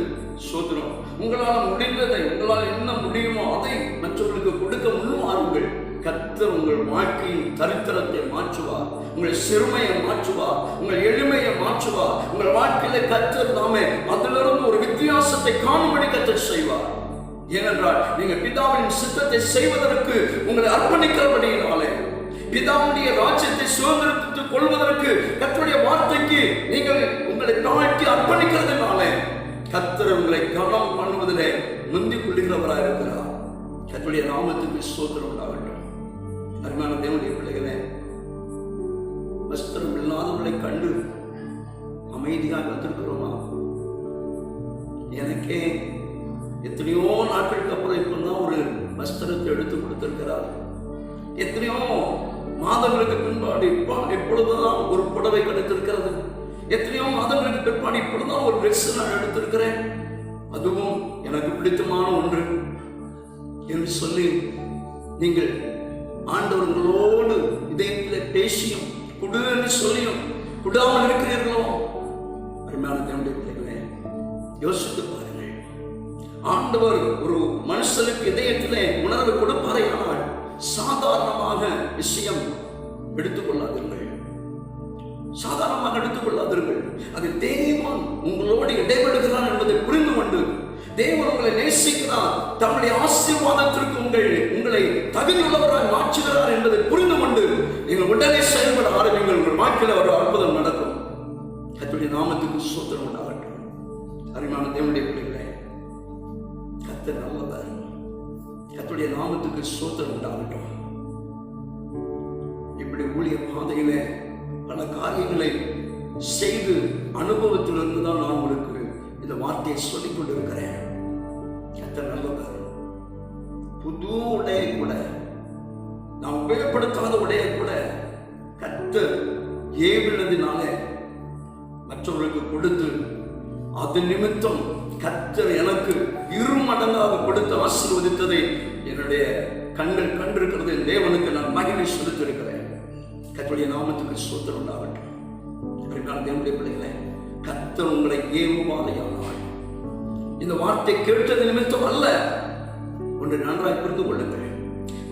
சோதனம், உங்களால் முடிந்ததை, உங்களால் என்ன முடியுமோ அதை மற்றவர்களுக்கு கொடுக்க முன்வாருங்கள். கர்த்தர் உங்கள் வாழ்க்கையின் தரித்திரத்தை மாற்றுவார், உங்கள் சிறுமையை மாற்றுவார், உங்கள் எளிமையை மாற்றுவார். உங்கள் வாழ்க்கையில கர்த்தர் தாமே அதிலிருந்து ஒரு வித்தியாசத்தை காணும்படி கர்த்தர் செய்வார். ஏனென்றால் நீங்கள் பிதாவின் சித்தத்தை செய்வதற்கு உங்களை அர்ப்பணிக்கிறபடியினாலே, பிதாவுடைய ராஜ்யத்தை சுதந்திரத்துக் கொள்வதற்கு கர்த்தருடைய வார்த்தைக்கு நீங்கள் உங்களை தாழ்த்தி அர்ப்பணிக்கிறதுனாலே கர்த்தர் உங்களை கனம் பண்ணுவதிலே முந்திக் கொள்ளுகிறவராக இருக்கிறார். கர்த்தருடைய நாமத்துக்கு ஸ்தோத்திரம் உண்டாகட்டும். அருமையான தேவனுடைய பிள்ளைகளே, வஸ்திரம் இல்லாதவர்களை கண்டு அமைதியாக வந்திருக்கிறோமா? எனக்கே எத்தனையோ நாட்களுக்கு அப்புறம் இப்பதான் ஒரு வஸ்திரத்தை எடுத்து கொடுத்திருக்கிறார். எத்தனையோ மாதங்களுக்கு பின்பாடு இப்பொழுதுதான் ஒரு புடவை கிடைத்திருக்கிறது. எத்தனையோ மாதங்களுக்கு பிற்பாடு இப்பொழுதுதான் ஒரு ட்ரெஸ் நான் எடுத்திருக்கிறேன், அதுவும் எனக்கு பிடித்தமான ஒன்று என்று சொல்லி நீங்கள் ஆண்டவர்களோடு இதயத்தில் பேசியும் குடு என்று சொல்லியும் குடாமல் இருக்கிறீர்களோ? அருமையான தேவனுடைய பிள்ளைகளே, யோசித்து பாருங்கள். ஆண்டவர் ஒரு மனுஷனுக்கு இதயத்திலே உணர்வு கொடுப்பாரையானால் சாதாரணமாக விஷயம் எடுத்துக்கொள்ளாதீர்கள், சாதாரணமாக எடுத்துக்கொள்ளாதீர்கள். அது தேவன் உங்களோடு இடைபடுகிறார் என்பதை புரிந்து கொண்டு, தேவன் உங்களை நேசிக்கிறார், தம்முடைய ஆசீர்வாதத்திற்கு உங்களை தகுதியுள்ளவராக மாற்றுகிறார் என்பதை புரிந்து கொண்டு நீங்கள் உடனே செயல்பட ஆரம்பிங்கள். உங்கள் வாழ்க்கையில் ஒரு அற்புதம் நடக்கும். கர்த்தருடைய நாமத்துக்கு ஸ்தோத்திரம் உண்டாகட்டும். அருமையான தேவனுடைய பிள்ளைகளே, கர்த்தர் நல்லவர். கர்த்தருடைய நாமத்துக்கு ஸ்தோத்திரம் உண்டாகட்டும். இப்படி ஊழிய பாதையிலே பல காரியங்களை செய்து அனுபவத்திலிருந்து தான் நான் உங்களுக்கு இந்த வார்த்தையை சொல்லிக் கொண்டிருக்கிறேன். கர்த்தர் நல்லவர். புது உடையை கூட, நாம் உபயோகப்படுத்தாத உடையை கூட கர்த்தர் ஏவினதினாலே மற்றவர்களுக்கு கொடுத்து, அது நிமித்தம் கர்த்தர் எனக்கு 2 மடங்காக கொடுத்து ஆசீர்வதித்ததை என்னுடைய கண்கள் கண்டிருக்கிறது. தேவனுக்கு நான் மகிமை செலுத்தியிருக்கிறேன். கர்த்தருடைய நாமத்துக்கு ஸ்தோத்திரம் உண்டாகட்டும். தேவனுடைய பிள்ளைகளே, கர்த்தர் உங்களை ஏவுவாரையானால், இந்த வார்த்தை கேட்டது நிமித்தம் அல்ல, ஒன்று நன்றாய் புரிந்து கொள்ளுங்கள்.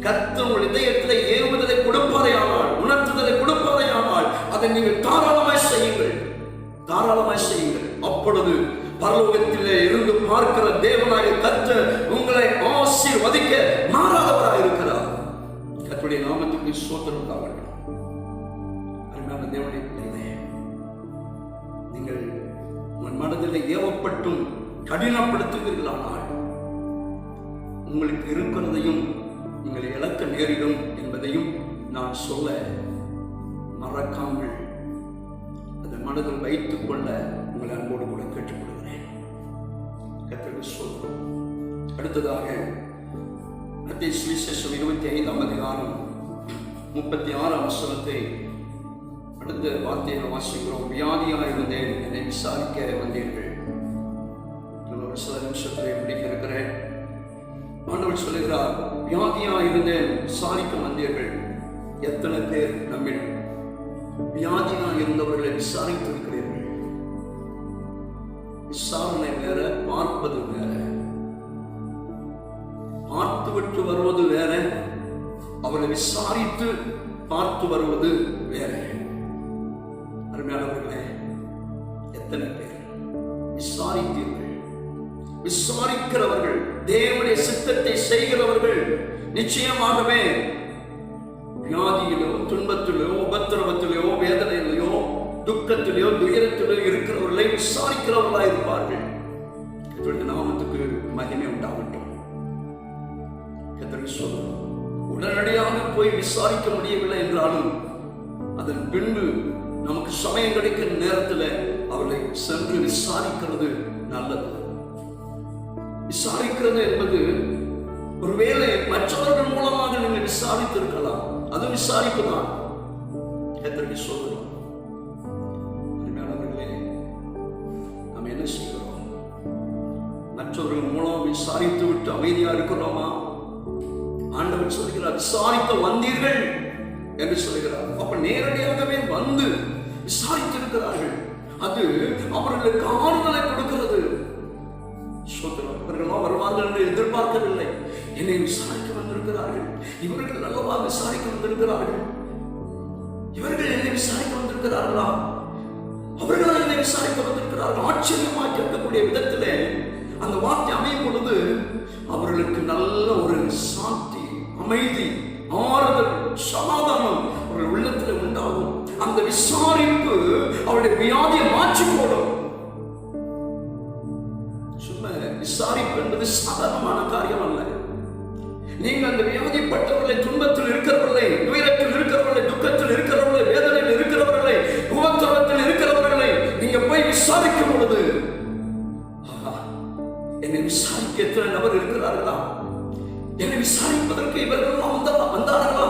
கர்த்தர் உங்கள் இதயத்திலே ஏவுதலை கொடுப்பாரையானால், உணர்த்துதலை கொடுப்பாரையானால், அதை நீங்கள் தாராளமாய் செய்யுங்கள், தாராளமாய் செய்யுங்கள். அப்பொழுது பரலோகத்திலே இருந்து பார்க்கிற தேவனாய கர்த்தர் உங்களை ஆசீர்வதிக்க மாறாதவராக இருக்கிறார். கர்த்தருடைய நாமத்துக்கு ஸ்தோத்திரம் உண்டாகட்டும். அருமையான தேவனுடைய பிள்ளைகளே, நீங்கள் உங்கள் மனதில் ஏவப்பட்டும் கடினப்படுத்துவீர்களானால் உங்களுக்கு இருக்கிறதையும் நீங்கள் இழக்க நேரிடும் என்பதையும் நான் சொல்ல மறக்காமல் அதை மனதில் வைத்துக் கொள்ள உங்களை அன்போடு கூட கேட்டுக்கொள்கிறேன். கர்த்தருக்கு ஸ்தோத்திரம். அடுத்ததாக மத்தேயு சுவிசேஷம் 25ஆம் அதிகாரம் 36ஆம் வசனத்தை அடுத்த வார்த்தையை வாசிக்கிறோம். வியாதியாக இருந்தேன், என்னை விசாரிக்க வந்தீர்கள். ஒரு சில நிமிஷத்தை பிடிக்க இருக்கிறேன். ஆண்டவர் சொல்லுகிறார், வியாதியாக இருந்தேன், விசாரிக்க வந்தீர்கள். எத்தனை பேர் நம்மில் வியாதியாக இருந்தவர்களை விசாரித்து இருக்கிறீர்கள்? விசாரணை வேற, பார்ப்பது வேற. பார்த்து விட்டு வருவது வேற, அவரை விசாரித்து பார்த்து வருவது வேற. அருமையானவர்களே, எத்தனை பேர் விசாரித்தீர்கள்? விசாரிக்கிறவர்கள், தேவனுடைய சித்தத்தை செய்கிறவர்கள் நிச்சயமாகவே வியாதியிலோ, துன்பத்திலோ, உபத்திரவத்திலோ, வேதனையிலையோ, துக்கத்திலோ, துயரத்திலோ இருக்கிறவர்களை விசாரிக்கிறவர்களாக இருப்பார்கள். கர்த்தருடைய நாமத்துக்கு மகிமை உண்டாகட்டும். கர்த்தருக்கு ஸ்தோத்திரம். உடனடியாக போய் விசாரிக்க முடியவில்லை என்றாலும் அதன் பின்பு நமக்கு சமயம் கிடைக்கிற நேரத்தில் அவர்களை சென்று விசாரிக்கிறது நல்லது. விசாரிக்கிறது என்பது ஒருவேளை மற்றவர்கள் மூலமாக நீங்கள் விசாரித்திருக்கலாம், அது விசாரிப்பு தான். என்று சொல்கிறோம். அருமையானவர்களே, நாம் என்ன செய்கிறோம்? மற்றவர்கள் மூலம் விசாரித்து விட்டு அமைதியா இருக்கிறோமா? ஆண்டவர் சொல்கிறார், விசாரிக்க வந்தீர்கள் என்று சொல்கிறார். அப்ப நேரடியாகவே வந்து விசாரித்திருக்கிறார்கள். அது அவர்களுக்கு ஆறுதலை கொடுக்கிறது. இவர்களெல்லாம் வருவார்கள் என்று எதிர்பார்க்கவில்லை. என்னை விசாரிக்க வந்திருக்கிறார்கள், இவர்கள் நல்லவா விசாரிக்க வந்திருக்கிறார்கள், இவர்கள் என்னை விசாரிக்க வந்திருக்கிறார்களா, அவர்கள் என்னை விசாரிக்க வந்திருக்கிறார்கள். ஆச்சரியமாக கேட்கக்கூடிய விதத்திலே அந்த வார்த்தை அமையும் பொழுது அவர்களுக்கு நல்ல ஒரு சாந்தி, அமைதி, ஆறுதல், சமாதானம் அவர்கள் உள்ளத்தில் உண்டாகும். அந்த விசாரிப்பு அவருடைய வியாதியை மாற்றி போடும். சும்மா விசாரிப்பு என்பது சாதாரணமான காரியம் அல்ல. நீங்கள் அந்த வியாதிப்பட்டவர்களை, துன்பத்தில் இருக்கிறவர்களை, துயரத்தில் இருக்கிறவர்களை, துக்கத்தில் இருக்கிறவர்களை, வேதனையில் இருக்கிறவர்களை, உபத்திரவத்தில் இருக்கிறவர்களை நீங்க போய் விசாரிக்கும் பொழுது, என்னை விசாரிக்க எத்தனை நபர் இருக்கிறார்களா, என்னை விசாரிப்பதற்கு இவர்கள் வந்தார்களா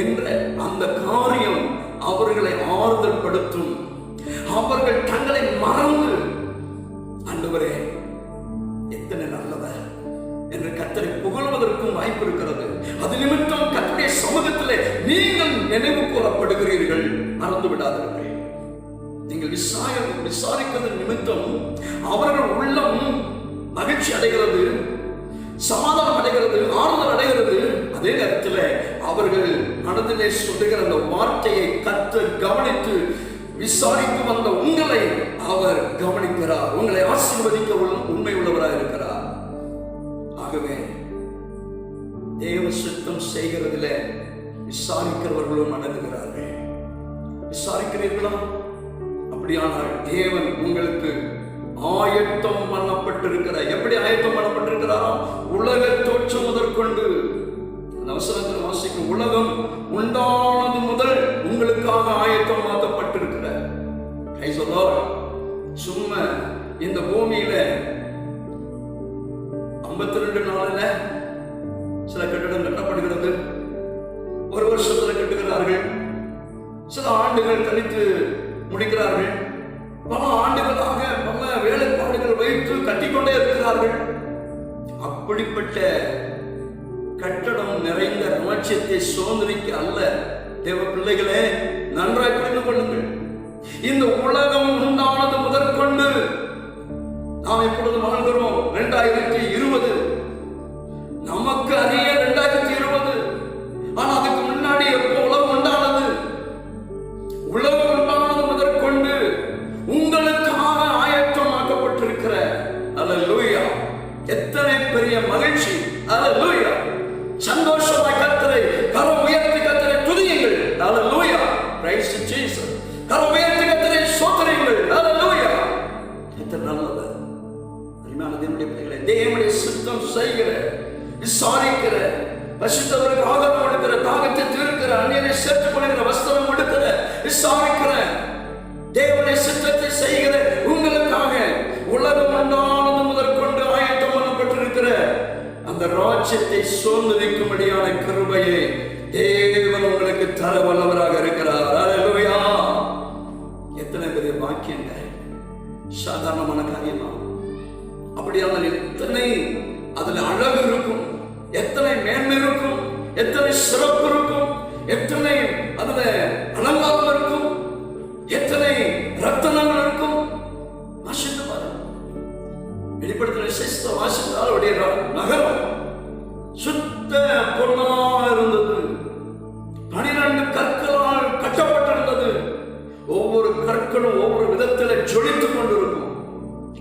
என்ற அந்த காரியம் அவர்களை ஆறுதல் படுத்தும். அவர்கள் தங்களை மறந்து, ஆண்டவரே எத்தனை நல்லவர் என்று கர்த்தரை புகழ்வதற்கும் வாய்ப்பு இருக்கிறது. அது நிமித்தம் கர்த்தருடைய சமூகத்திலே நீங்கள் நினைவு கூறப்படுகிறீர்கள். மறந்து விடாதீர்கள். நீங்கள் விசாரிக்கிறது நிமித்தம் அவர்கள் உள்ளம் மகிழ்ச்சி அடைகிறது, சமாதானம் அடைகிறது, ஆறுதல் அடைகிறது. அதே நேரத்தில் அவர்கள் மனதிலே சொல்லுகிற அந்த வார்த்தையை கர்த்தர் கவனித்து விசாரித்து வந்த உங்களை அவர் கவனிக்கிறார். உங்களை ஆசீர்வதிக்க உண்மை உள்ளவராக இருக்கிறார். ஆகவே தேவ சித்தம் செய்கிறதில விசாரிக்கிறவர்களும் அடங்குகிறார்கள். விசாரிக்கிறீர்களா? அப்படியானால் தேவன் உங்களுக்கு ஆயத்தம் பண்ணப்பட்டிருக்கிற, எப்படி ஆயத்தம் பண்ணப்பட்டிருக்கிறாரோ, உலக தோற்றம் முதற்கொண்டு, அந்த வசனத்தில் வாசிக்கும், உலகம் உண்டானது முதல் உங்களுக்காக ஆயத்தம் மாற்றப்பட்டிருக்கிற. சும்மா இந்த பூமியில 52 நாளில் சில கட்டிடம் கட்டப்படுகிறது. ஒரு வருஷத்துல கட்டுகிறார்கள், சில ஆண்டுகள் கழித்து முடிக்கிறார்கள், பல ஆண்டுகளாக பல வேலைப்பாடுகள் வைத்து கட்டிக்கொண்டே இருக்கிறார்கள். அப்படிப்பட்ட கட்டடம் நிறைந்த ராஜ்யத்தை சுதந்திரிக்க அல்ல. தேவ பிள்ளைகளே, நன்றாய் புரிந்து கொள்ளுங்கள். இந்த உலகம் உண்டானது முதற்கொண்டு நாம் எப்பொழுது வாழ்கிறோம்? 2020. நமக்கு அறிய 2020. ஆனா அதுக்கு முன்னாடி எப்போ உலகம் உண்டானது? உலகம் உண்டானது முதற்கொண்டு உங்களுக்காக ஆயத்தமாக்கப்பட்டிருக்கிற. அல்லேலூயா! எத்தனை பெரிய மகிழ்ச்சி! அல்லேலூயா! சந்தோஷமாய் கர்த்தரை கரம் உயர்த்தி கர்த்தரை துதியுங்கள். அல்லேலூயா! Price Jesus. கரம் உயர்த்தி கர்த்தரை ஸ்தோத்திரியுங்கள். அல்லேலூயா! எத்தனை நல்லவர்! அருமையான தேவனுடைய பிள்ளைகளே, தேவனுடைய சித்தம் செய்கிற, விசாரிக்கிற, பசித்தவருக்கு ஆகாரம் கொடுக்கிற, தாகத்தை தீர்க்கிற, அந்நியரை சேர்த்துக் கொள்கிற, வஸ்திரம் கொடுக்கிற, விசாரிக்கிற, தேவனுடைய சித்தத்தை செய்கிற உங்களுக்காக உலகம் உண்டானது முதற்கொண்டு ஆயத்தம் பண்ணப்பட்டிருக்கிற அந்த ராஜ்யத்தை சுதந்திரிக்கும்படியான கிருபையை தேவன் உங்களுக்கு தர வல்லவராக இருக்கிறார். அல்லேலூயா! எத்தனை பெரிய பாக்கியங்க! சாதாரணமான காரியமா? அப்படியான எத்தனை அதுல அழகு இருக்கும், எத்தனை மேன்மை இருக்கும், எத்தனை சிறப்பு இருக்கும், எத்தனை அதுல அலங்காரம் இருக்கும், எத்தனை ரத்தனங்கள் இருக்கும். வாசித்து பாருங்க. வெளிப்படுத்தின விசேஷத்தை வாசித்தால் அவருடைய நகரம் சுத்த பொன்னாக இருந்தது. 12 கற்களால் கட்டப்பட்டிருந்தது. ஒவ்வொரு கற்களும் ஒவ்வொரு விதத்தில் ஜொலித்துக் கொண்டிருக்கும்.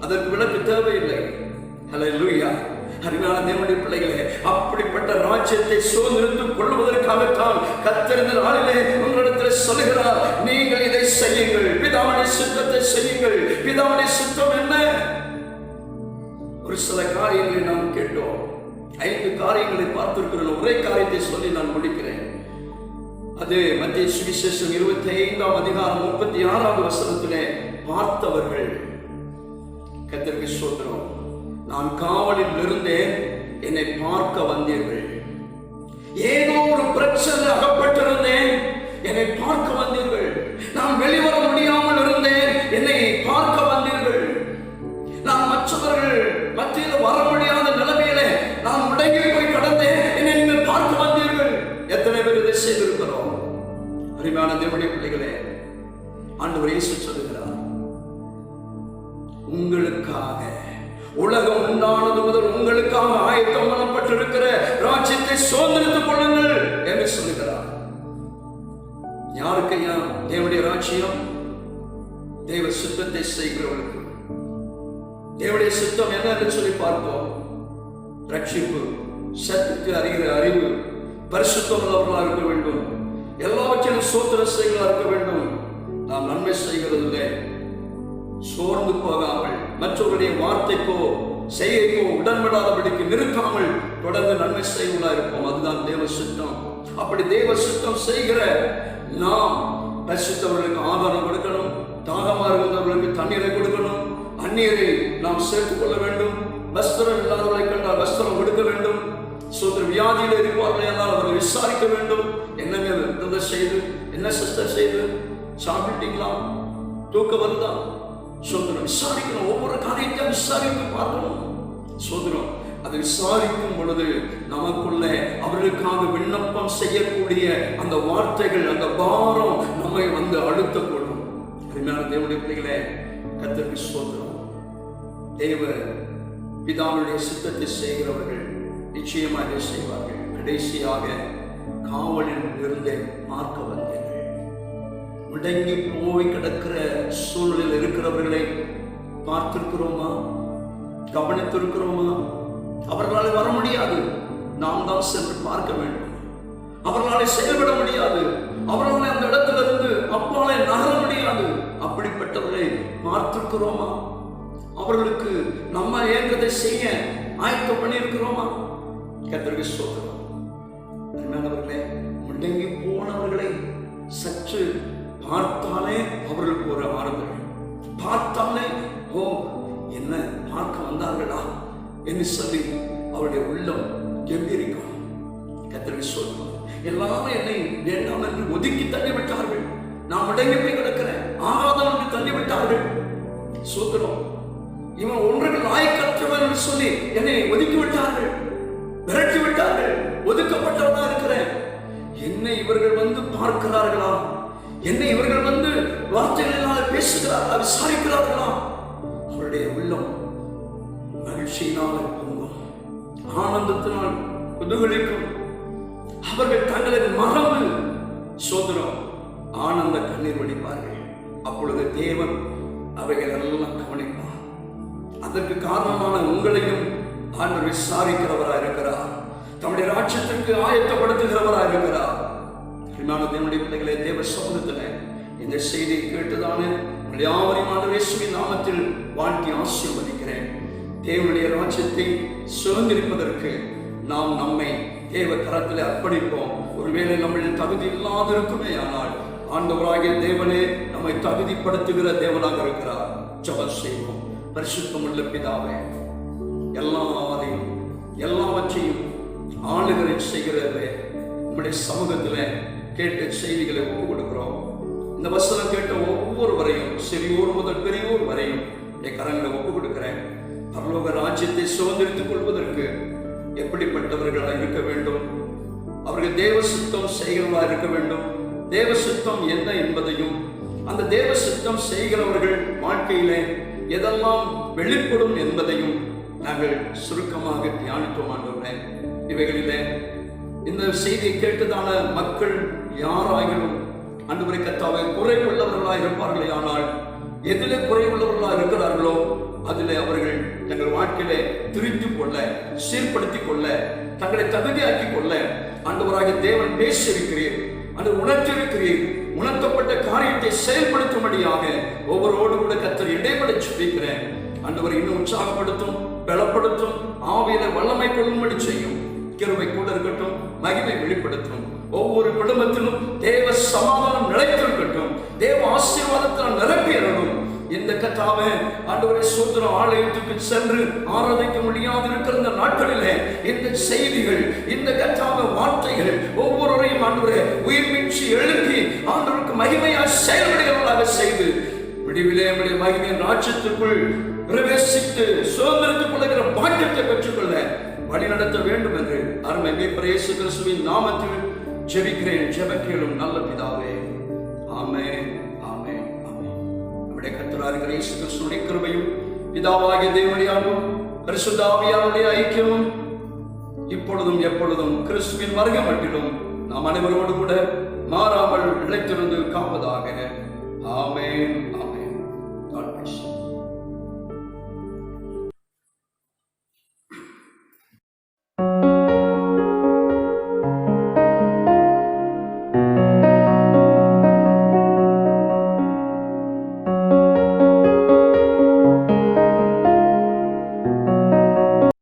அதற்கு விளக்கு தேவையில்லை. அல்லேலூயா! அருமையான தேவனுடைய பிள்ளைகளே, அப்படிப்பட்ட ராஜ்யத்தை சுதந்திரித்துக் கொள்வதற்காகத்தான் கர்த்தர் இந்த நாளிலே உங்களிடத்தில் சொல்லுகிறார், நீங்கள் இதை செய்யுங்கள், பிதாவுடைய சித்தத்தை செய்யுங்கள். பிதாவுடைய சித்தம் என்ன? ஒரு சில காரியங்களை நாம் கேட்டோம். 5 காரியங்களை பார்த்திருக்கிறோம். ஒரே காரியத்தை சொல்லி நான் முடிக்கிறேன். அது மத்தேயு சுவிசேஷம் 25ஆம் அதிகாரம் 36வது வசனத்திலே, பார்த்தவர்கள் கர்த்தருக்கு ஸ்தோத்திரம், நான் காவலில் இருந்தேன், என்னை பார்க்க வந்தீர்கள். ஏதோ ஒரு பிரச்சனை அகப்பட்டிருந்தேன், என்னை பார்க்க வந்தீர்கள். அருமையான தேவனுடைய பிள்ளைகளே, ஆண்டவர் இயேசு சொல்லுகிறார், உங்களுக்காக உலகம் உண்டானது முதல் உங்களுக்காக ஆயத்தம் பண்ணப்பட்டிருக்கிற ராஜ்யத்தை சுதந்திரித்துக் கொள்ளுங்கள் என்று சொல்லுகிறார். யாருக்கையா தேவனுடைய ராஜ்யம்? தேவ சித்தத்தை செய்கிறவர்களுக்கு. தேவனுடைய சித்தம் என்ன என்று சொல்லி பார்ப்போம். ரட்சிப்பு, சத்துக்கு அறிகிற அறிவு, பரிசுத்தம் உள்ளவர்களாக இருக்க வேண்டும், எல்லாவற்றிலும் சோத்திர செய்களாக இருக்க வேண்டும். நாம் நன்மை செய்கிறதில்லை சோர்ந்து போகாமல், மற்றவருடைய வார்த்தைக்கோ செய்கைக்கோ உடன்படாதபடிக்கு நிறுத்தாமல் தொடர்ந்து நன்மை செய்வதா இருப்போம். அதுதான் தேவ சித்தம். அப்படி தேவ சித்தம் செய்கிற நாம் பரிசுத்தவர்களுக்கு ஆதாரம் கொடுக்கணும், தாகமாக இருந்தவர்களுக்கு தண்ணீரை கொடுக்கணும், அந்நியரை நாம் சேர்த்துக் கொள்ள வேண்டும், வஸ்திரம் இல்லாதவர்களை கண்டால் வஸ்திரம் கொடுக்க வேண்டும், சோதர வியாதியில் இருப்பார்கள் என்றால் அவர்களை விசாரிக்க வேண்டும். என்னங்க செய்து, என்ன சிஸ்டர் செய்து, சாப்பிட்டீங்களா, தூக்கம் வருதா, சோதரம் விசாரிக்கணும். ஒவ்வொரு காரியத்தையும் விசாரித்து பார்க்கணும். சோதரம் அதை விசாரிக்கும் பொழுது நமக்குள்ள அவர்களுக்காக விண்ணப்பம் செய்யக்கூடிய அந்த வார்த்தைகள், அந்த பாரம் நம்மை வந்து அழுத்தப்படும். அருமையான தேவனுடைய பிள்ளைகளே, கர்த்தருக்கு ஸ்தோத்திரம். தேவ பிதாவுடைய சித்தத்தை செய்கிறவர்கள் நிச்சயமாக செய்வார்கள். கடைசியாக காவலில் இருந்தே பார்க்க வந்தீர்கள். முடங்கி போய் கிடக்கிற சூழ்நிலையில் இருக்கிறவர்களை பார்த்திருக்கிறோமா? கவனித்திருக்கிறோமா? அவர்களால் வர முடியாது, நாம் தான் சென்று பார்க்க வேண்டும். அவர்களால் செயல்பட முடியாது, அவர்களால் அந்த இடத்திலிருந்து அப்பாலே நகர முடியாது. அப்படிப்பட்டவர்களை பார்த்திருக்கிறோமா? அவர்களுக்கு நம்ம ஏங்கதை செய்ய ஆயத்தம் பண்ணி இருக்கிறோமா? கர்த்தருக்கு ஸ்தோத்திரம். என்னவர்களே, முடங்கி போனவர்களை சற்று பார்த்தாலே அவர்களுக்கு ஒரு ஆறுதல், பார்த்தாலே ஓ என்ன பார்க்க வந்தார்களா என்று சொல்லி அவருடைய உள்ளம் கம்பீரிக்கும். கர்த்தருக்கு ஸ்தோத்திரம். எல்லாரும் என்னை வேண்டாம் என்று ஒதுக்கி தள்ளிவிட்டார்கள். நான் முடங்கி போய் கிடக்கிறேன், ஆகாதவன் என்று தள்ளிவிட்டார்கள். ஸ்தோத்திரம். இவன் ஒன்றுக்கு லாயக்கற்றவன் என்று சொல்லி என்னை ஒதுக்கி விட்டார்கள், விரட்டி விட்டார்கள். ஒதுக்கப்பட்டவனா இருக்கிறேன். என்னை இவர்கள் வந்து பார்க்கிறார்களா? என்னை இவர்கள் வந்து வார்த்தைகளினால் பேசுகிறார்களா, விசாரிக்கிறார்களா? அவருடைய உள்ளம் மகிழ்ச்சியினால் பொங்கும், ஆனந்தத்தினால் குதூகலிக்கும். அவர்கள் தங்களை மறந்து சோதரம் ஆனந்த கண்ணீர் வடிப்பார்கள். அப்பொழுது தேவன் அவைகள் எல்லாம் கவனிப்பார். அதற்கு காரணமான உங்களையும் ஆண்டவர் விசாரிக்கிறவராக இருக்கிறார், தம்முடைய ராஜ்யத்திற்கு ஆயத்தப்படுத்துகிறவராக இருக்கிறார். தேவனுடைய பிள்ளைகளே, தேவ சமூகத்தில் இந்த செய்தியை கேட்டுதானே யாவரையும் ஆண்டவர் இயேசுவின் நாமத்தில் வாழ்த்தி ஆசீர்வதிக்கிறேன். தேவனுடைய ராஜ்யத்தை சுதந்திரிப்பதற்கு நாம் நம்மை தேவ கரத்தில் அர்ப்பணிப்போம். ஒருவேளை நம்மளில் தகுதி இல்லாதிருக்குமே, ஆனால் ஆண்டவராகிய தேவனே நம்மை தகுதிப்படுத்துகிற தேவனாக இருக்கிறார். ஜெபம் செய்வோம். பரிசுத்தமுள்ள பிதாவே, எல்லாவற்றையும் ஆளுகளை செய்கிறதே நம்முடைய சமூகத்தில் கேட்ட செய்திகளை ஒப்பு கொடுக்கிறோம். இந்த வசனம் கேட்ட ஒவ்வொருவரையும், சிறியோர் முதல் பெரியோர் வரையும் கரங்களை ஒப்பு கொடுக்கிறேன். பரலோக ராஜ்யத்தை சுதந்திரித்துக் கொள்வதற்கு எப்படிப்பட்டவர்களாக இருக்க வேண்டும், அவர்கள் தேவ சித்தம் செய்கிறவர்களாக இருக்க வேண்டும், தேவ சித்தம் என்ன என்பதையும், அந்த தேவ சித்தம் செய்கிறவர்கள் வாழ்க்கையிலே எதெல்லாம் வெளிப்படும் என்பதையும் நாங்கள் சுருக்கமாக தியானித்தோம். ஆண்டவரே, இவைகளிலே இந்த செய்தியை கேட்டுதான மக்கள் யாராயினும் ஆண்டவரே கர்த்தாவே குறைவுள்ளவர்களாக இருப்பார்களே, ஆனால் எதிலே குறைவுள்ளவர்களாக இருக்கிறார்களோ அதிலே அவர்கள் தங்கள் வாழ்க்கையிலே திருத்திக் கொள்ள, சீர்படுத்திக் கொள்ள, தங்களை தகுதியாக்கிக் கொள்ள ஆண்டவராகிய தேவன் பேசியிருக்கிறீர், அது உணர்த்திருக்கிறீர். உணர்த்தப்பட்ட காரியத்தை செயல்படுத்தும்படியாக ஒவ்வொருவோடு கூட கர்த்தர் இடைப்பட சொல்லிக்கிறேன். ஆண்டவர் இன்னும் உற்சாகப்படுத்தும், பலப்படுத்தும், ஆவியில வல்லமை கொள்ளும்படி செய்யும். கிருபை கூட இருக்கட்டும், மகிமை வெளிப்படுத்தும். ஒவ்வொரு குடும்பத்திலும் தேவ சமாதானம் நிலைத்திருக்கட்டும், தேவ ஆசீர்வாதத்தால் நிரப்பியறணும். இந்த கர்த்தாவே ஆண்டவரே சோதரம் ஆலயத்துக்கு சென்று ஆராதிக்க முடியாது இருக்கிற இந்த நாட்களிலே இந்த செய்திகள், இந்த கர்த்தாவே வார்த்தைகள் ஒவ்வொருவரையும் ஆண்டவரே உயிர் மீட்சி எழுப்பி ஆண்டவருக்கு மகிமையாக செயல்படுகிறவர்களாக செய்து விடிவிலே மகிமையின் ராஜ்யத்திற்குள் பிரவேசித்து சுதந்திரத்துக் கொள்ளுகிற பாக்கியத்தை பெற்றுக்கொள்ள வழிநடத்த வேண்டும் என்று அருமை மீட்பர் இயேசு கிறிஸ்துவின் நாமத்தில் ஜெபிக்கிறேன். ஜெபக்கேளும் நல்ல பிதாவே. ஆமென், ஆமென், ஆமென். நம்முடைய கர்த்தராகிய இருக்கிற இயேசு கிறிஸ்துவின் கிருபையும் பிதாவாகிய தேவனுடைய அன்பும் பரிசுத்த ஆவியானவருடைய ஐக்கியமும் இப்பொழுதும் எப்பொழுதும் கிறிஸ்துவின் வருகை மட்டிலும் நாம் அனைவரோடு கூட மாறாமல் நிலைத்திருந்து காப்பதாக. ஆமென், ஆமென்.